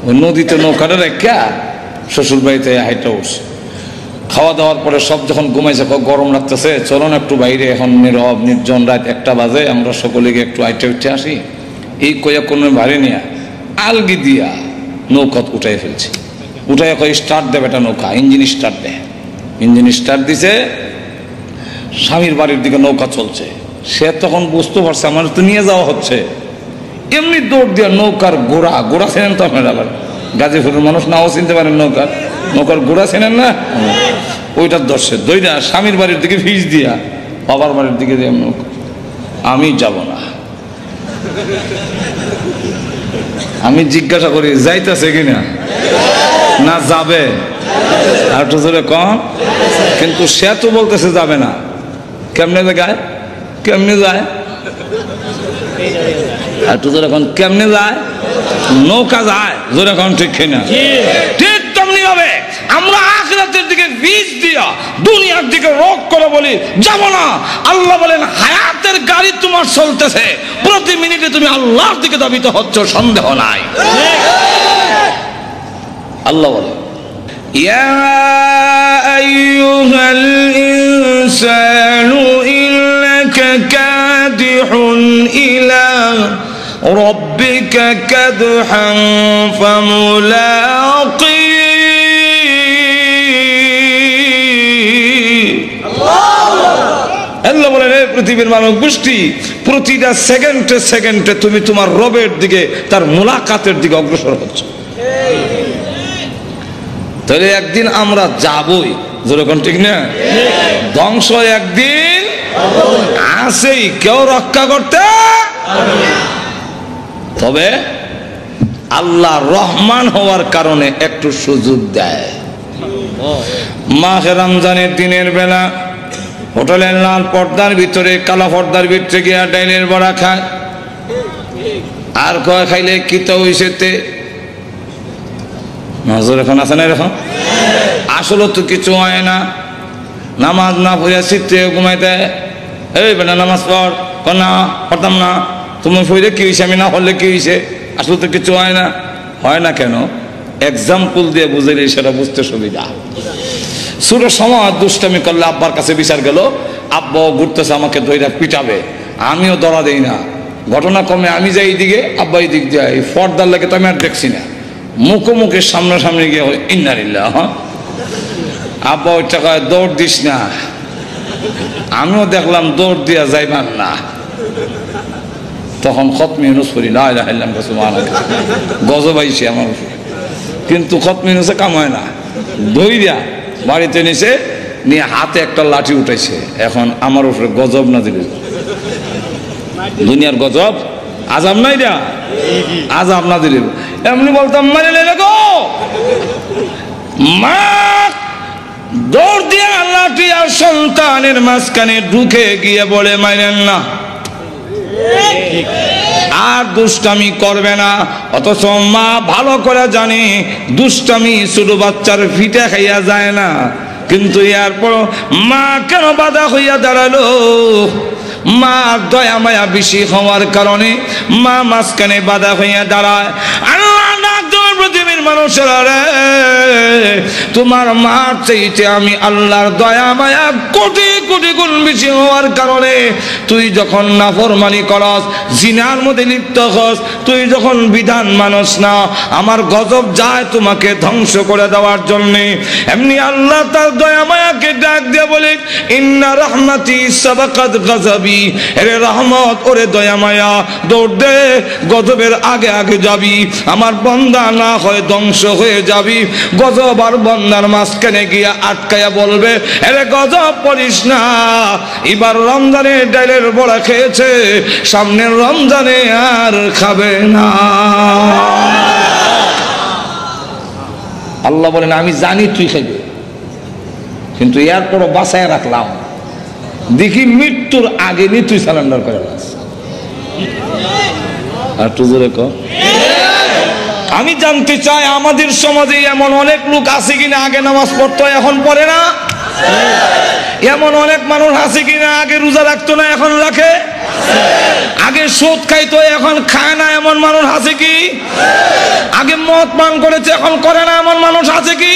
S1: ওই নদীতে নৌকাটা রেখা শ্বশুর বাড়িতে হাইটা উঠছে। খাওয়া দাওয়ার পরে সব যখন ঘুমাইছে, গরম লাগতেছে, চলো না একটু বাইরে, এখন নীরব নির্জন, রাত 1টা বাজে, আমরা সকলে গিয়ে একটু আইটে উঠে আসি। এই কয়া কোনো ভারী নিয়া আলগি দিয়া নৌকা উঠাই ফেলছে, উঠাই কয় স্টার্ট দেবে, এটা নৌকা ইঞ্জিন স্টার্ট দেয়। ইঞ্জিন স্টার্ট দিছে, স্বামীর বাড়ির দিকে নৌকা চলছে। সে তখন বুঝতে পারছে আমার তো নিয়ে যাওয়া হচ্ছে, এমনি দৌড় দিয়া নৌকার গোড়া, গোড়া চেনেন তো আপনারা, আবার গাজীপুরের মানুষ নাও চিনতে পারেন, নৌকার গোড়া চেনেন না, ওইটার দর্শে দইটা স্বামীর বাড়ির দিকে ভিজ দিয়া বাবার বাড়ির দিকে দিয়ে নৌকা। আমি যাব না, আমি জিজ্ঞাসা করি যাইতেছে কিনা, না যাবে, আর একটু জোরে কম, কিন্তু সে তো বলতেছে যাবে না। কেমনে যায়, কেমনে যায়, আর একটু জোরে কম, কেমনে যায়, নৌকা যায়, জোরে কম, ঠিক কিনা। ঠিক তেমনি ভাবে আমরা আখিরাতের দিকে বীজ দিয়া দুনিয়ার দিকে রোগ করে বলি যাব না। আল্লাহ বলেন হায়াতের গাড়ি তোমার চলতেছে, প্রতি মিনিটে তুমি আল্লাহর দিকে ধাবিত হচ্ছ, সন্দেহ নাই। আল্লাহ বলে ইয়া আইয়ুহাল ইনসানু ইন্নাকা কাদিহুন ইলা রাব্বিকা কাদহান ফামুলাকি। আল্লাহ বলেন এই পৃথিবীর মানব গোষ্ঠী, প্রতিটা সেকেন্ডে সেকেন্ডে তুমি তোমার রবের দিকে, তার মুলাকাতের দিকে অগ্রসর হচ্ছ। তাহলে একদিন আমরা যাবই, যেরকম ঠিক না, ধ্বংস একদিন আসেই, কেউ রক্ষা করতে। তবে আল্লাহ রহমান হওয়ার কারণে একটু সুযোগ দেয়। মাহে রমজানের দিনের বেলা হোটেলের লাল পর্দার ভিতরে, কালো পর্দার ভিতরে গিয়া ডাইনের বড়া খায়, আর কয় খাইলে কি তো হইছে, নজর এখন আছে না, এরকম আসলে তো কিছু হয় না। নামাজ না পড়িয়া চিত্তে ঘুমাই দেয়, এই বেটা নামাজ পড়, না পড়তাম না, তুমি পড়লে কি হয়েছে, আমি না পড়লে কি হয়েছে, আসলে তো কিছু হয় না। হয় না কেন, এক্সাম্পল দিয়ে বুঝাইলে সেটা বুঝতে সুবিধা। ছোট সময় দুষ্টামি করলে আব্বার কাছে বিচার গেল, আব্বাও ঘুরতেছে আমাকে দইরা পিটাবে, আমিও ধরা দেই না। ঘটনা কমে আমি যাই এইদিকে, আব্বা এই দিক দিয়ে, এই পর্দার লাগে তো আমি আর দেখছি না, মুখোমুখি সামনাসামনি গিয়ে ইন্নালিল্লাহ, হ্যাঁ আব্বা ওই টাকায় দৌড় দিস না। আমিও দেখলাম দৌড় দিয়া যাইবার না, তখন খতম ইউনুস পড়ি, লা ইলাহা ইল্লাল্লাহ সুবহানাল্লাহ, গজব আইছে আমার উপরে। কিন্তু খতম ইউনুসে কাম হয় না, দইরা বাড়িতে নিছে, নিয়ে হাতে একটা লাঠি উঠাইছে। এখন আমার উপরে গজব না দিলে, দুনিয়ার গজব, আজাব নাই দিয়া, আজাব না দিলে এমনি বলতাম মারে লে গো, মা দৌড় দিয়ে লাঠি আর সন্তানের মাঝখানে ঢুকে গিয়ে বলে মাইরেন না, আর দুষ্টামি করবে না। অথচ মা ভালো করে জানে দুষ্টামি ছোট বাচ্চার ফিটে খাইয়া যায় না, কিন্তু এরপর মা কেন বাধা হইয়া দাঁড়ালো? মা দয়া মায়া বেশি হওয়ার কারণে মা মাঝখানে বাধা হইয়া দাঁড়ায়। আল্লাহ পৃথিবীর মানুষেরা রে, তোমার মার চাইতে আমি আল্লাহর দয়া মায়া কোটি কোটি গুণ বেশি হওয়ার কারণে তুই যখন নাফরমানি করস, জিনার মধ্যে লিপ্ত হস, তুই যখন বিধান মানস না, আমার গজব যায় তোমাকে ধ্বংস করে দেওয়ার জন্যে। এমনি আল্লাহ তার দয়া মায়াকে ডাক দিয়ে বলে, ইন্না রহমাতি সাবাকাত গজবি, এরে রহমত ওরে দয়া মায়া দৌড় দে, গজবের আগে আগে যাবি, আমার বন্দা না হয় ধ্বংস হয়ে যাবি। গজব আর বন্দার মাঝখানে গিয়া আটকায়া বলবে, এরে গজব পড়িস না, এবার রমজানে ডাইলের বড়া খেয়েছে, সামনের রমজানে আর খাবে না। আল্লাহ বলেন আমি জানি তুই খাইবে, কিন্তু এরপরও বাঁচায় রাখলাম, দেখি মৃত্যুর আগে নি তুই সারেন্ডার করে লাস। আর তুই জোরে কর। আমি জানতে চাই আমাদের সমাজে এমন অনেক লোক আছে কিনা আগে নামাজ পড়তো এখন পড়ে না? এমন অনেক মানুষ আছে কিনা আগে রোজা রাখতো না এখন রাখে? আগে সুদ খাইতো এখন খায় না এমন মানুষ আছে কি? আগে মদ পান করেছে এখন করে না এমন মানুষ আছে কি?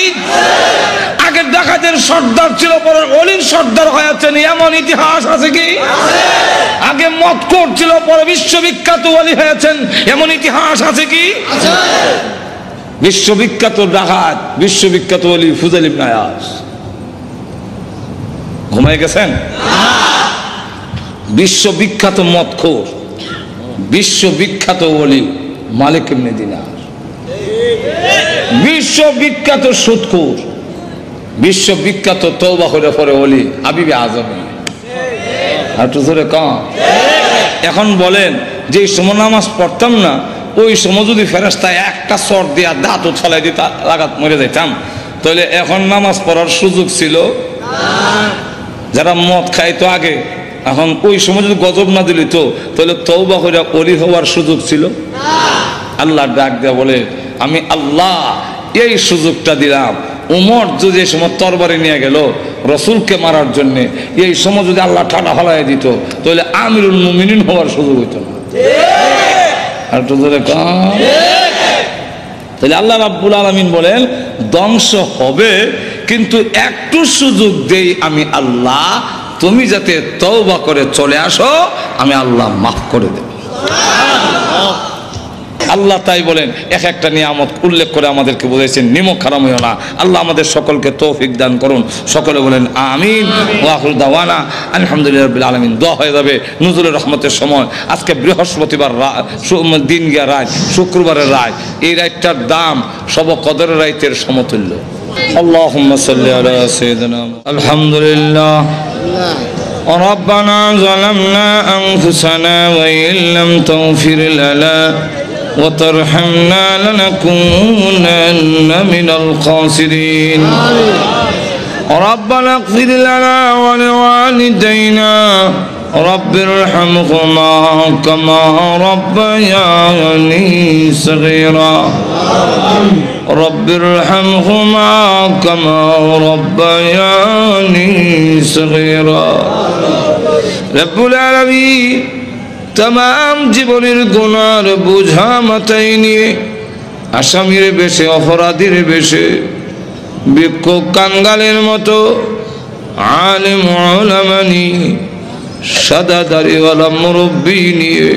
S1: আগে ডাকাতের সর্দার ছিল পরে অলির সর্দার হয়েছেন এমন ইতিহাস আছে কি? আগে মদ করছিল পরে বিশ্ববিখ্যাত ওলি হয়েছেন এমন ইতিহাস আছে কি? বিশ্ববিখ্যাত ডাকাত, বিশ্ববিখ্যাত ওলি ফুজাইল ইবনে আয়াজ ঘুমায় গেছেন? বিশ্ববিখ্যাত মদখোর, বিশ্ববিখ্যাত ওলি মালিক ইবনে দিনার, বিশ্ববিখ্যাত সুদখোর, বিশ্ববিখ্যাত তওবা করে পরে ওলি হাবিবে আজমি। আর তো জোরে কম। এখন বলেন যে সময় নামাজ পড়তাম না, ওই সময় যদি ফেরেশতা একটা চট দিয়া দাঁত ছলাই দিত লাগাত মরে যাইতাম, তাহলে এখন নামাজ পড়ার সুযোগ ছিল? যারা মদ খাইতো আগে, এখন ওই সময় যদি গজব না দিল তো তাহলে তওবা করে ওলি হওয়ার সুযোগ ছিল? আল্লাহ ডাক দেয়া বলে, আমি আল্লাহ এই সুযোগটা দিলাম। উমর যদি এই সময় তরবারি নিয়ে গেল রসুলকে মারার জন্য, এই সময় যদি আল্লাহ ঠাডা হলাই দিত তাহলে আমিরুল মুমিনিন হওয়ার সুযোগ হইত না। আর তো ধরে তাহলে আল্লাহ রাব্বুল আলামিন বলেন ধ্বংস হবে, কিন্তু একটু সুযোগ দেই আমি আল্লাহ, তুমি যাতে তওবা করে চলে আসো, আমি আল্লাহ মাফ করে দেব। আল্লাহ তাই বলেন এক একটা নিয়ামত উল্লেখ করে আমাদেরকে বলেছেন নিমক হারাম হইও না। আল্লাহ আমাদের সকলকে তৌফিক দান করুন। সকলে বলেন আমিন। ওয়া আখিরু দাওয়ানা আলহামদুলিল্লাহি রাব্বিল আলামিন। দোয়া হয়ে যাবে নুজুলের রহমতের সময়। আজকে বৃহস্পতিবার দিন গিয়া রাত, শুক্রবারের রাত, এই রাতটার দাম সব কদরের রাতের সমতুল্য। আল্লাহুম্মা সাল্লি আলা সাইয়্যিদিনা আলহামদুলিল্লাহ। ربنا ظلمنا أنفسنا وإن لم تغفر لنا وترحمنا لنكونن من الخاسرين. ربنا اغفر لنا ولوالدينا رب ارحمهما كما ربياني صغيرا. رب ارحمهما كما ربياني صغيرا. رب العالمين तमाम জীবনের গুনার বোঝা মাথায় নিয়ে আসামির বেশে অপরাধীর বেশে ভিক্ষুক কাঙ্গালের মতো আলেম উলামা নিয়ে সাদা দাড়িওয়ালা মুরব্বী নিয়ে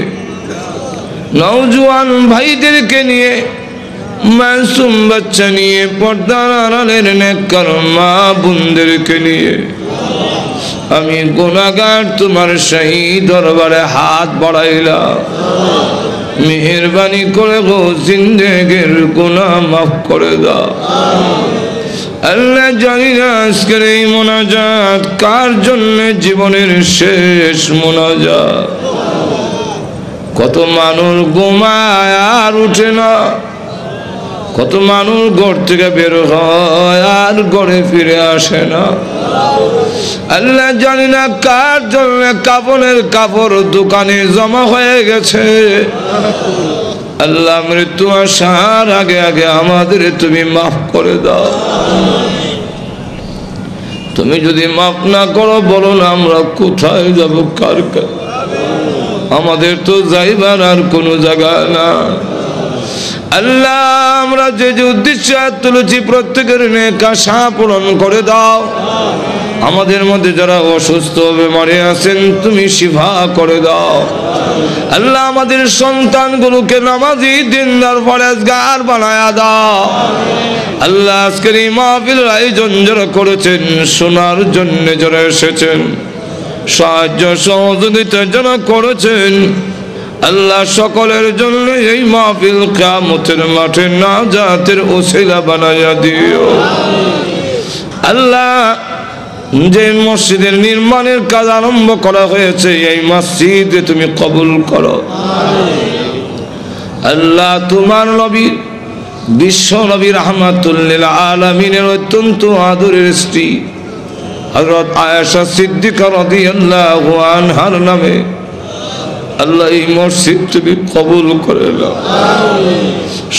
S1: নওজোয়ান ভাইদেরকে নিয়ে মাসুম বাচ্চা নিয়ে পর্দার আড়ালের নেককার মা বোনদেরকে নিয়ে আমি গুনাহগার তোমার শাহী দরবারে হাত বাড়াইলাম। মেহেরবানি করে গো জিন্দেগির গুনাহ মাফ করে দাও। আল্লাহ জানি না আজকের এই মোনাজাত কার জন্য জীবনের শেষ মোনাজাত। কত মানুষ ঘুমায় আর উঠে না, কত মানুষ ঘর থেকে বের হয় আর ঘরে ফিরে আসে না। আল্লাহ জানি না কার জন্য কাফনের কাপড় দোকানে জমা হয়ে গেছে। আল্লাহ মৃত্যু আসার আগে আগে আমাদের তুমি মাফ করে দাও। তুমি যদি মাফ না করো বলো না আমরা কোথায় যাব, কার কাছে? আমাদের তো যাইবার আর কোনো জায়গা না। আল্লাহ আমরা যে যে উদ্দেশ্যে তুলেছি প্রত্যেকের নেক আশা পূরণ করে দাও। আমাদের মধ্যে যারা অসুস্থ বেমারে আছেন তুমি শিফা করে দাও। আল্লাহ আমাদের সন্তানগুলোকে নামাজি দিনদার পরেজগার বানায়া দাও। আল্লাহ আজকের এই মাহফিলের আয়োজন যারা করেছেন, শোনার জন্য যারা এসেছেন, সাহায্য সহযোগিতা যারা করেছেন, আল্লাহ সকলের জন্য এই মাহফিল কিয়ামতের মাঠে নাজাতের ওসিলা বানায়া দিও। আল্লাহ যে মসজিদের নির্মাণের কাজ আরম্ভ করা হয়েছে এই মসজিদে তুমি কবুল করো। আল্লাহ তোমার নবী বিশ্ব নবী রাহমাতুল লিল আলামিনের অত্যন্ত আদরের স্ত্রী হযরত আয়েশা সিদ্দিকা রাদিয়াল্লাহু আনহার নামে আল্লাহ এই মসজিদ তুমি কবুল করে নাও।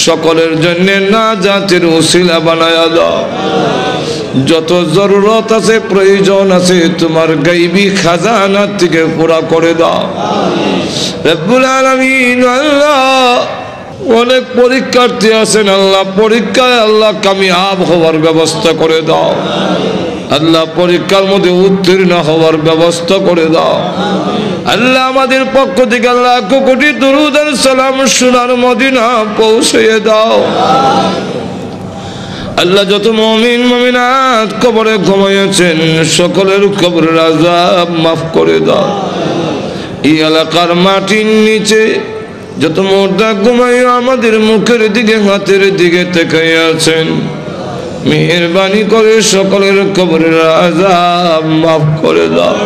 S1: সকলের জন্য নাজাতের ওসিলা বানায়া দাও। যত জরুরত আছে প্রয়োজন আছে তোমার গায়বী খাজানা থেকে পুরা করে দাও রব্বুল আলামিন। আল্লাহ অনেক পরীক্ষার্থী আছেন, আল্লাহ পরীক্ষায় আল্লাহ কামিয়াব হওয়ার ব্যবস্থা করে দাও। আল্লাহ পরীক্ষার মধ্যে উত্তীর্ণ হওয়ার ব্যবস্থা করে দাও। আল্লাহ আমাদের পক্ষ থেকে আল্লাহ কোটি দরুদ আর সালাম সোনার মদিনা পৌঁছে দাও। আল্লাহ যত মুমিন মুমিনাত কবরে ঘুমিয়েছেন সকলের কবরের আযাব মাফ করে দাও। এই এলাকার মাটির নিচে যত মুর্দা ঘুমায় আমাদের মুখের দিকে হাতের দিকে তাকিয়ে আছেন, মেহেরবানি করে সকলের কবরের আযাব মাফ করে দাও।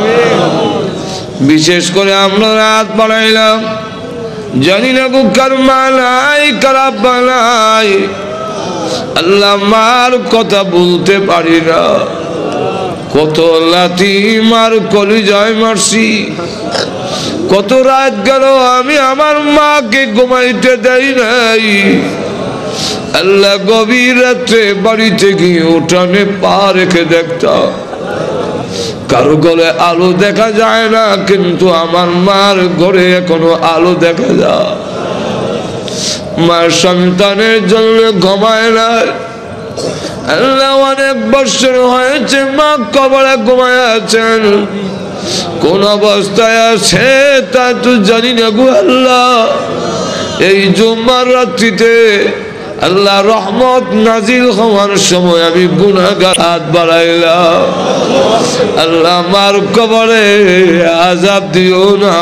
S1: বিশেষ করে আমরা রাত বাড়াইলাম, জানি না গো কার মালাই খারাপ বানাই। আল্লাহ মার কথা বলতে পারি না, কত লাথি মার কলিজায় মারছি, কত রাত গেল আমি আমার মাকে ঘুমাইতে দেই নাই। আল্লাহ গভীর রাত্রে বাড়িতে গিয়ে উঠানে পা রেখে দেখতাম, কারো ঘরে আলো দেখা যায় না, কিন্তু আমার মার ঘরে এখনো আলো দেখা যায়। মার সন্তানের জন্য ঘুমায় না। আল্লাহ অনেক বছর হয়েছে মা কবরে ঘুমায় আছেন, কোন অবস্থায় আছে তা তো জানি না গো আল্লাহ। এই জুম্মার রাত্রিতে আল্লাহ রহমত নাজিল হওয়ার সময় আমি গুনাহগার হাত বাড়াইলাম। আল্লাহ মার কবরে আযাব দিও না,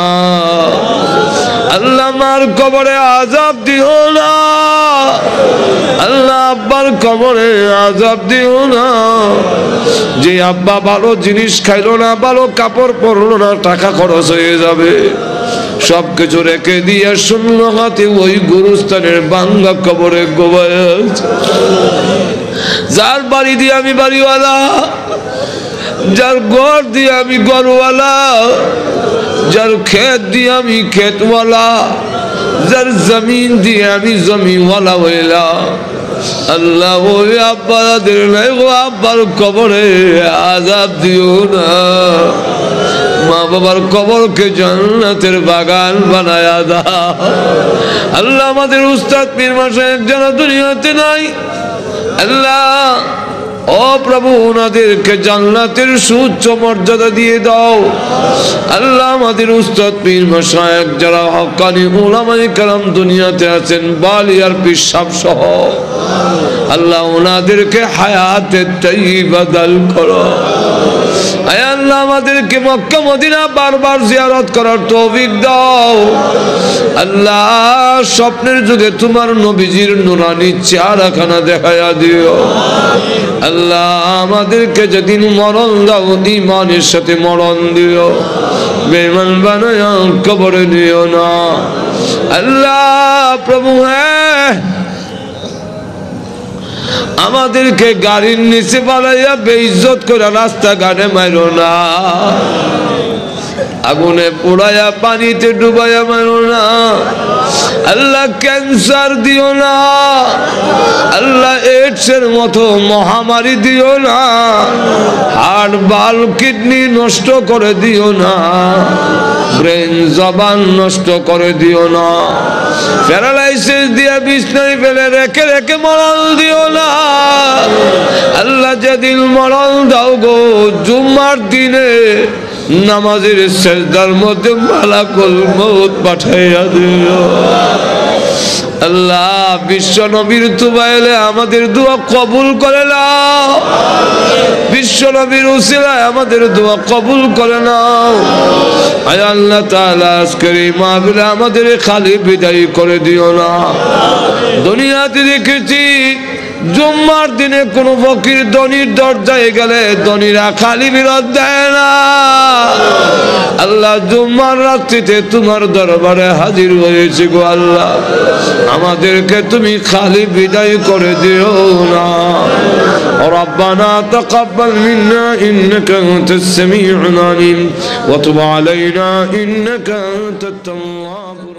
S1: আল্লাহ মার কবরে আযাব দিও না, আল্লাহ আব্বার কবরে আযাব দিও না। যে আব্বা ভালো জিনিস খাইলো না, ভালো কাপড় পরলো না, টাকা খরচ হয়ে যাবে, সবকিছু রেখে দিয়ে শূন্য হাতে ওই গুরুস্থানের বাঙ্গা কবরে গোবায় আছে। যার বাড়ি দিয়ে আমি বাড়িওয়ালা, যার ঘর দিয়ে আমি ঘরওয়ালা, যার ক্ষেত দিয়ে আমি ক্ষেতওয়ালা, যার জমিন দিয়ে আমি জমিওয়ালা হইলাম। আল্লাহ ওই আব্বাদের নাই ও আব্বার কবরে আযাব দিও না। মা বাবার কবরকে জান্নাতের বাগান বানায়া দাও। আল্লাহ আমাদের উস্তাদ পীর মাশায়েখ যারা দুনিয়াতে নাই, আল্লাহ ও প্রভু ওনাদেরকে জান্নাতের সুউচ্চ মর্যাদা দিয়ে দাও। আল্লাহ আমাদের উস্তাদ পীর মাশায়েখ যারা হক্কানি উলামায়ে কেরাম দুনিয়াতে আছেন, বালিয়ার পীর সাহেব সহ, আল্লাহ ওনাদেরকে হায়াতে তাইয়্যিবা দান করো। আয় আল্লাহ আমাদেরকে মক্কা মদিনা বারবার জিয়ারত করার তৌফিক দাও। আল্লাহ স্বপ্নের যুগে তোমার নবীজির নূরানি চেহারাখানা দেখায়া দিও। আল্লাহ আমাদেরকে যেদিন মরণ দাও ঈমানের সাথে মরণ দিও, বেঈমান বানায়া কবরে দিও না। আল্লাহ প্রভু আমাদেরকে গাড়ির নিচে বানাইয়া বেইজ্জত করে রাস্তাঘাটে মারো না, আগুনে পোড়াইয়া পানিতে ডুবাইয়া মারো না। আল্লাহ ক্যান্সার দিও না, আল্লাহ এইডসের মতো মহামারী দিও না, হার্ট বাল কিডনি নষ্ট করে দিও না, ব্রেন জবান নষ্ট করে দিও না, প্যারালাইসিস দিয়ে বিছনায় ফেলে রেখে রেখে মরণ দিও না। আল্লাহ যেদিন মরণ দাও গো জুম্মার দিনে নামাজের সেজদার মধ্যে মালাকুল মউত পাঠাইয়া দিও। আল্লাহ বিশ্ব নবীর তুবাইলে আমাদের দোয়া কবুল করে নাও, বিশ্ব নবীর উসিলায় আমাদের দোয়া কবুল করে নাও। আয় আল্লাহ তাআলা আজকের এই মাহফিলে আমাদের খালি বিদায় করে দিও না। দুনিয়াতে দেখেছি জুম্মার দিনে কোন ফকির ধনীর দরজায় গেলে ধনীরা খালি বিরত দেয় না। আল্লাহ জুম্মার রাত্রিতে তোমার দরবারে হাজির হয়েছি গো আল্লাহ, আমাদেরকে তুমি খালি বিদায় করে দিও না। রব্বানা তাকাব্বাল মিন্না ইন্নাকা আনতাস সামিউল আলিম ওয়া তুব আলাইনা ইন্নাকা আনতাত তাওয়াবুর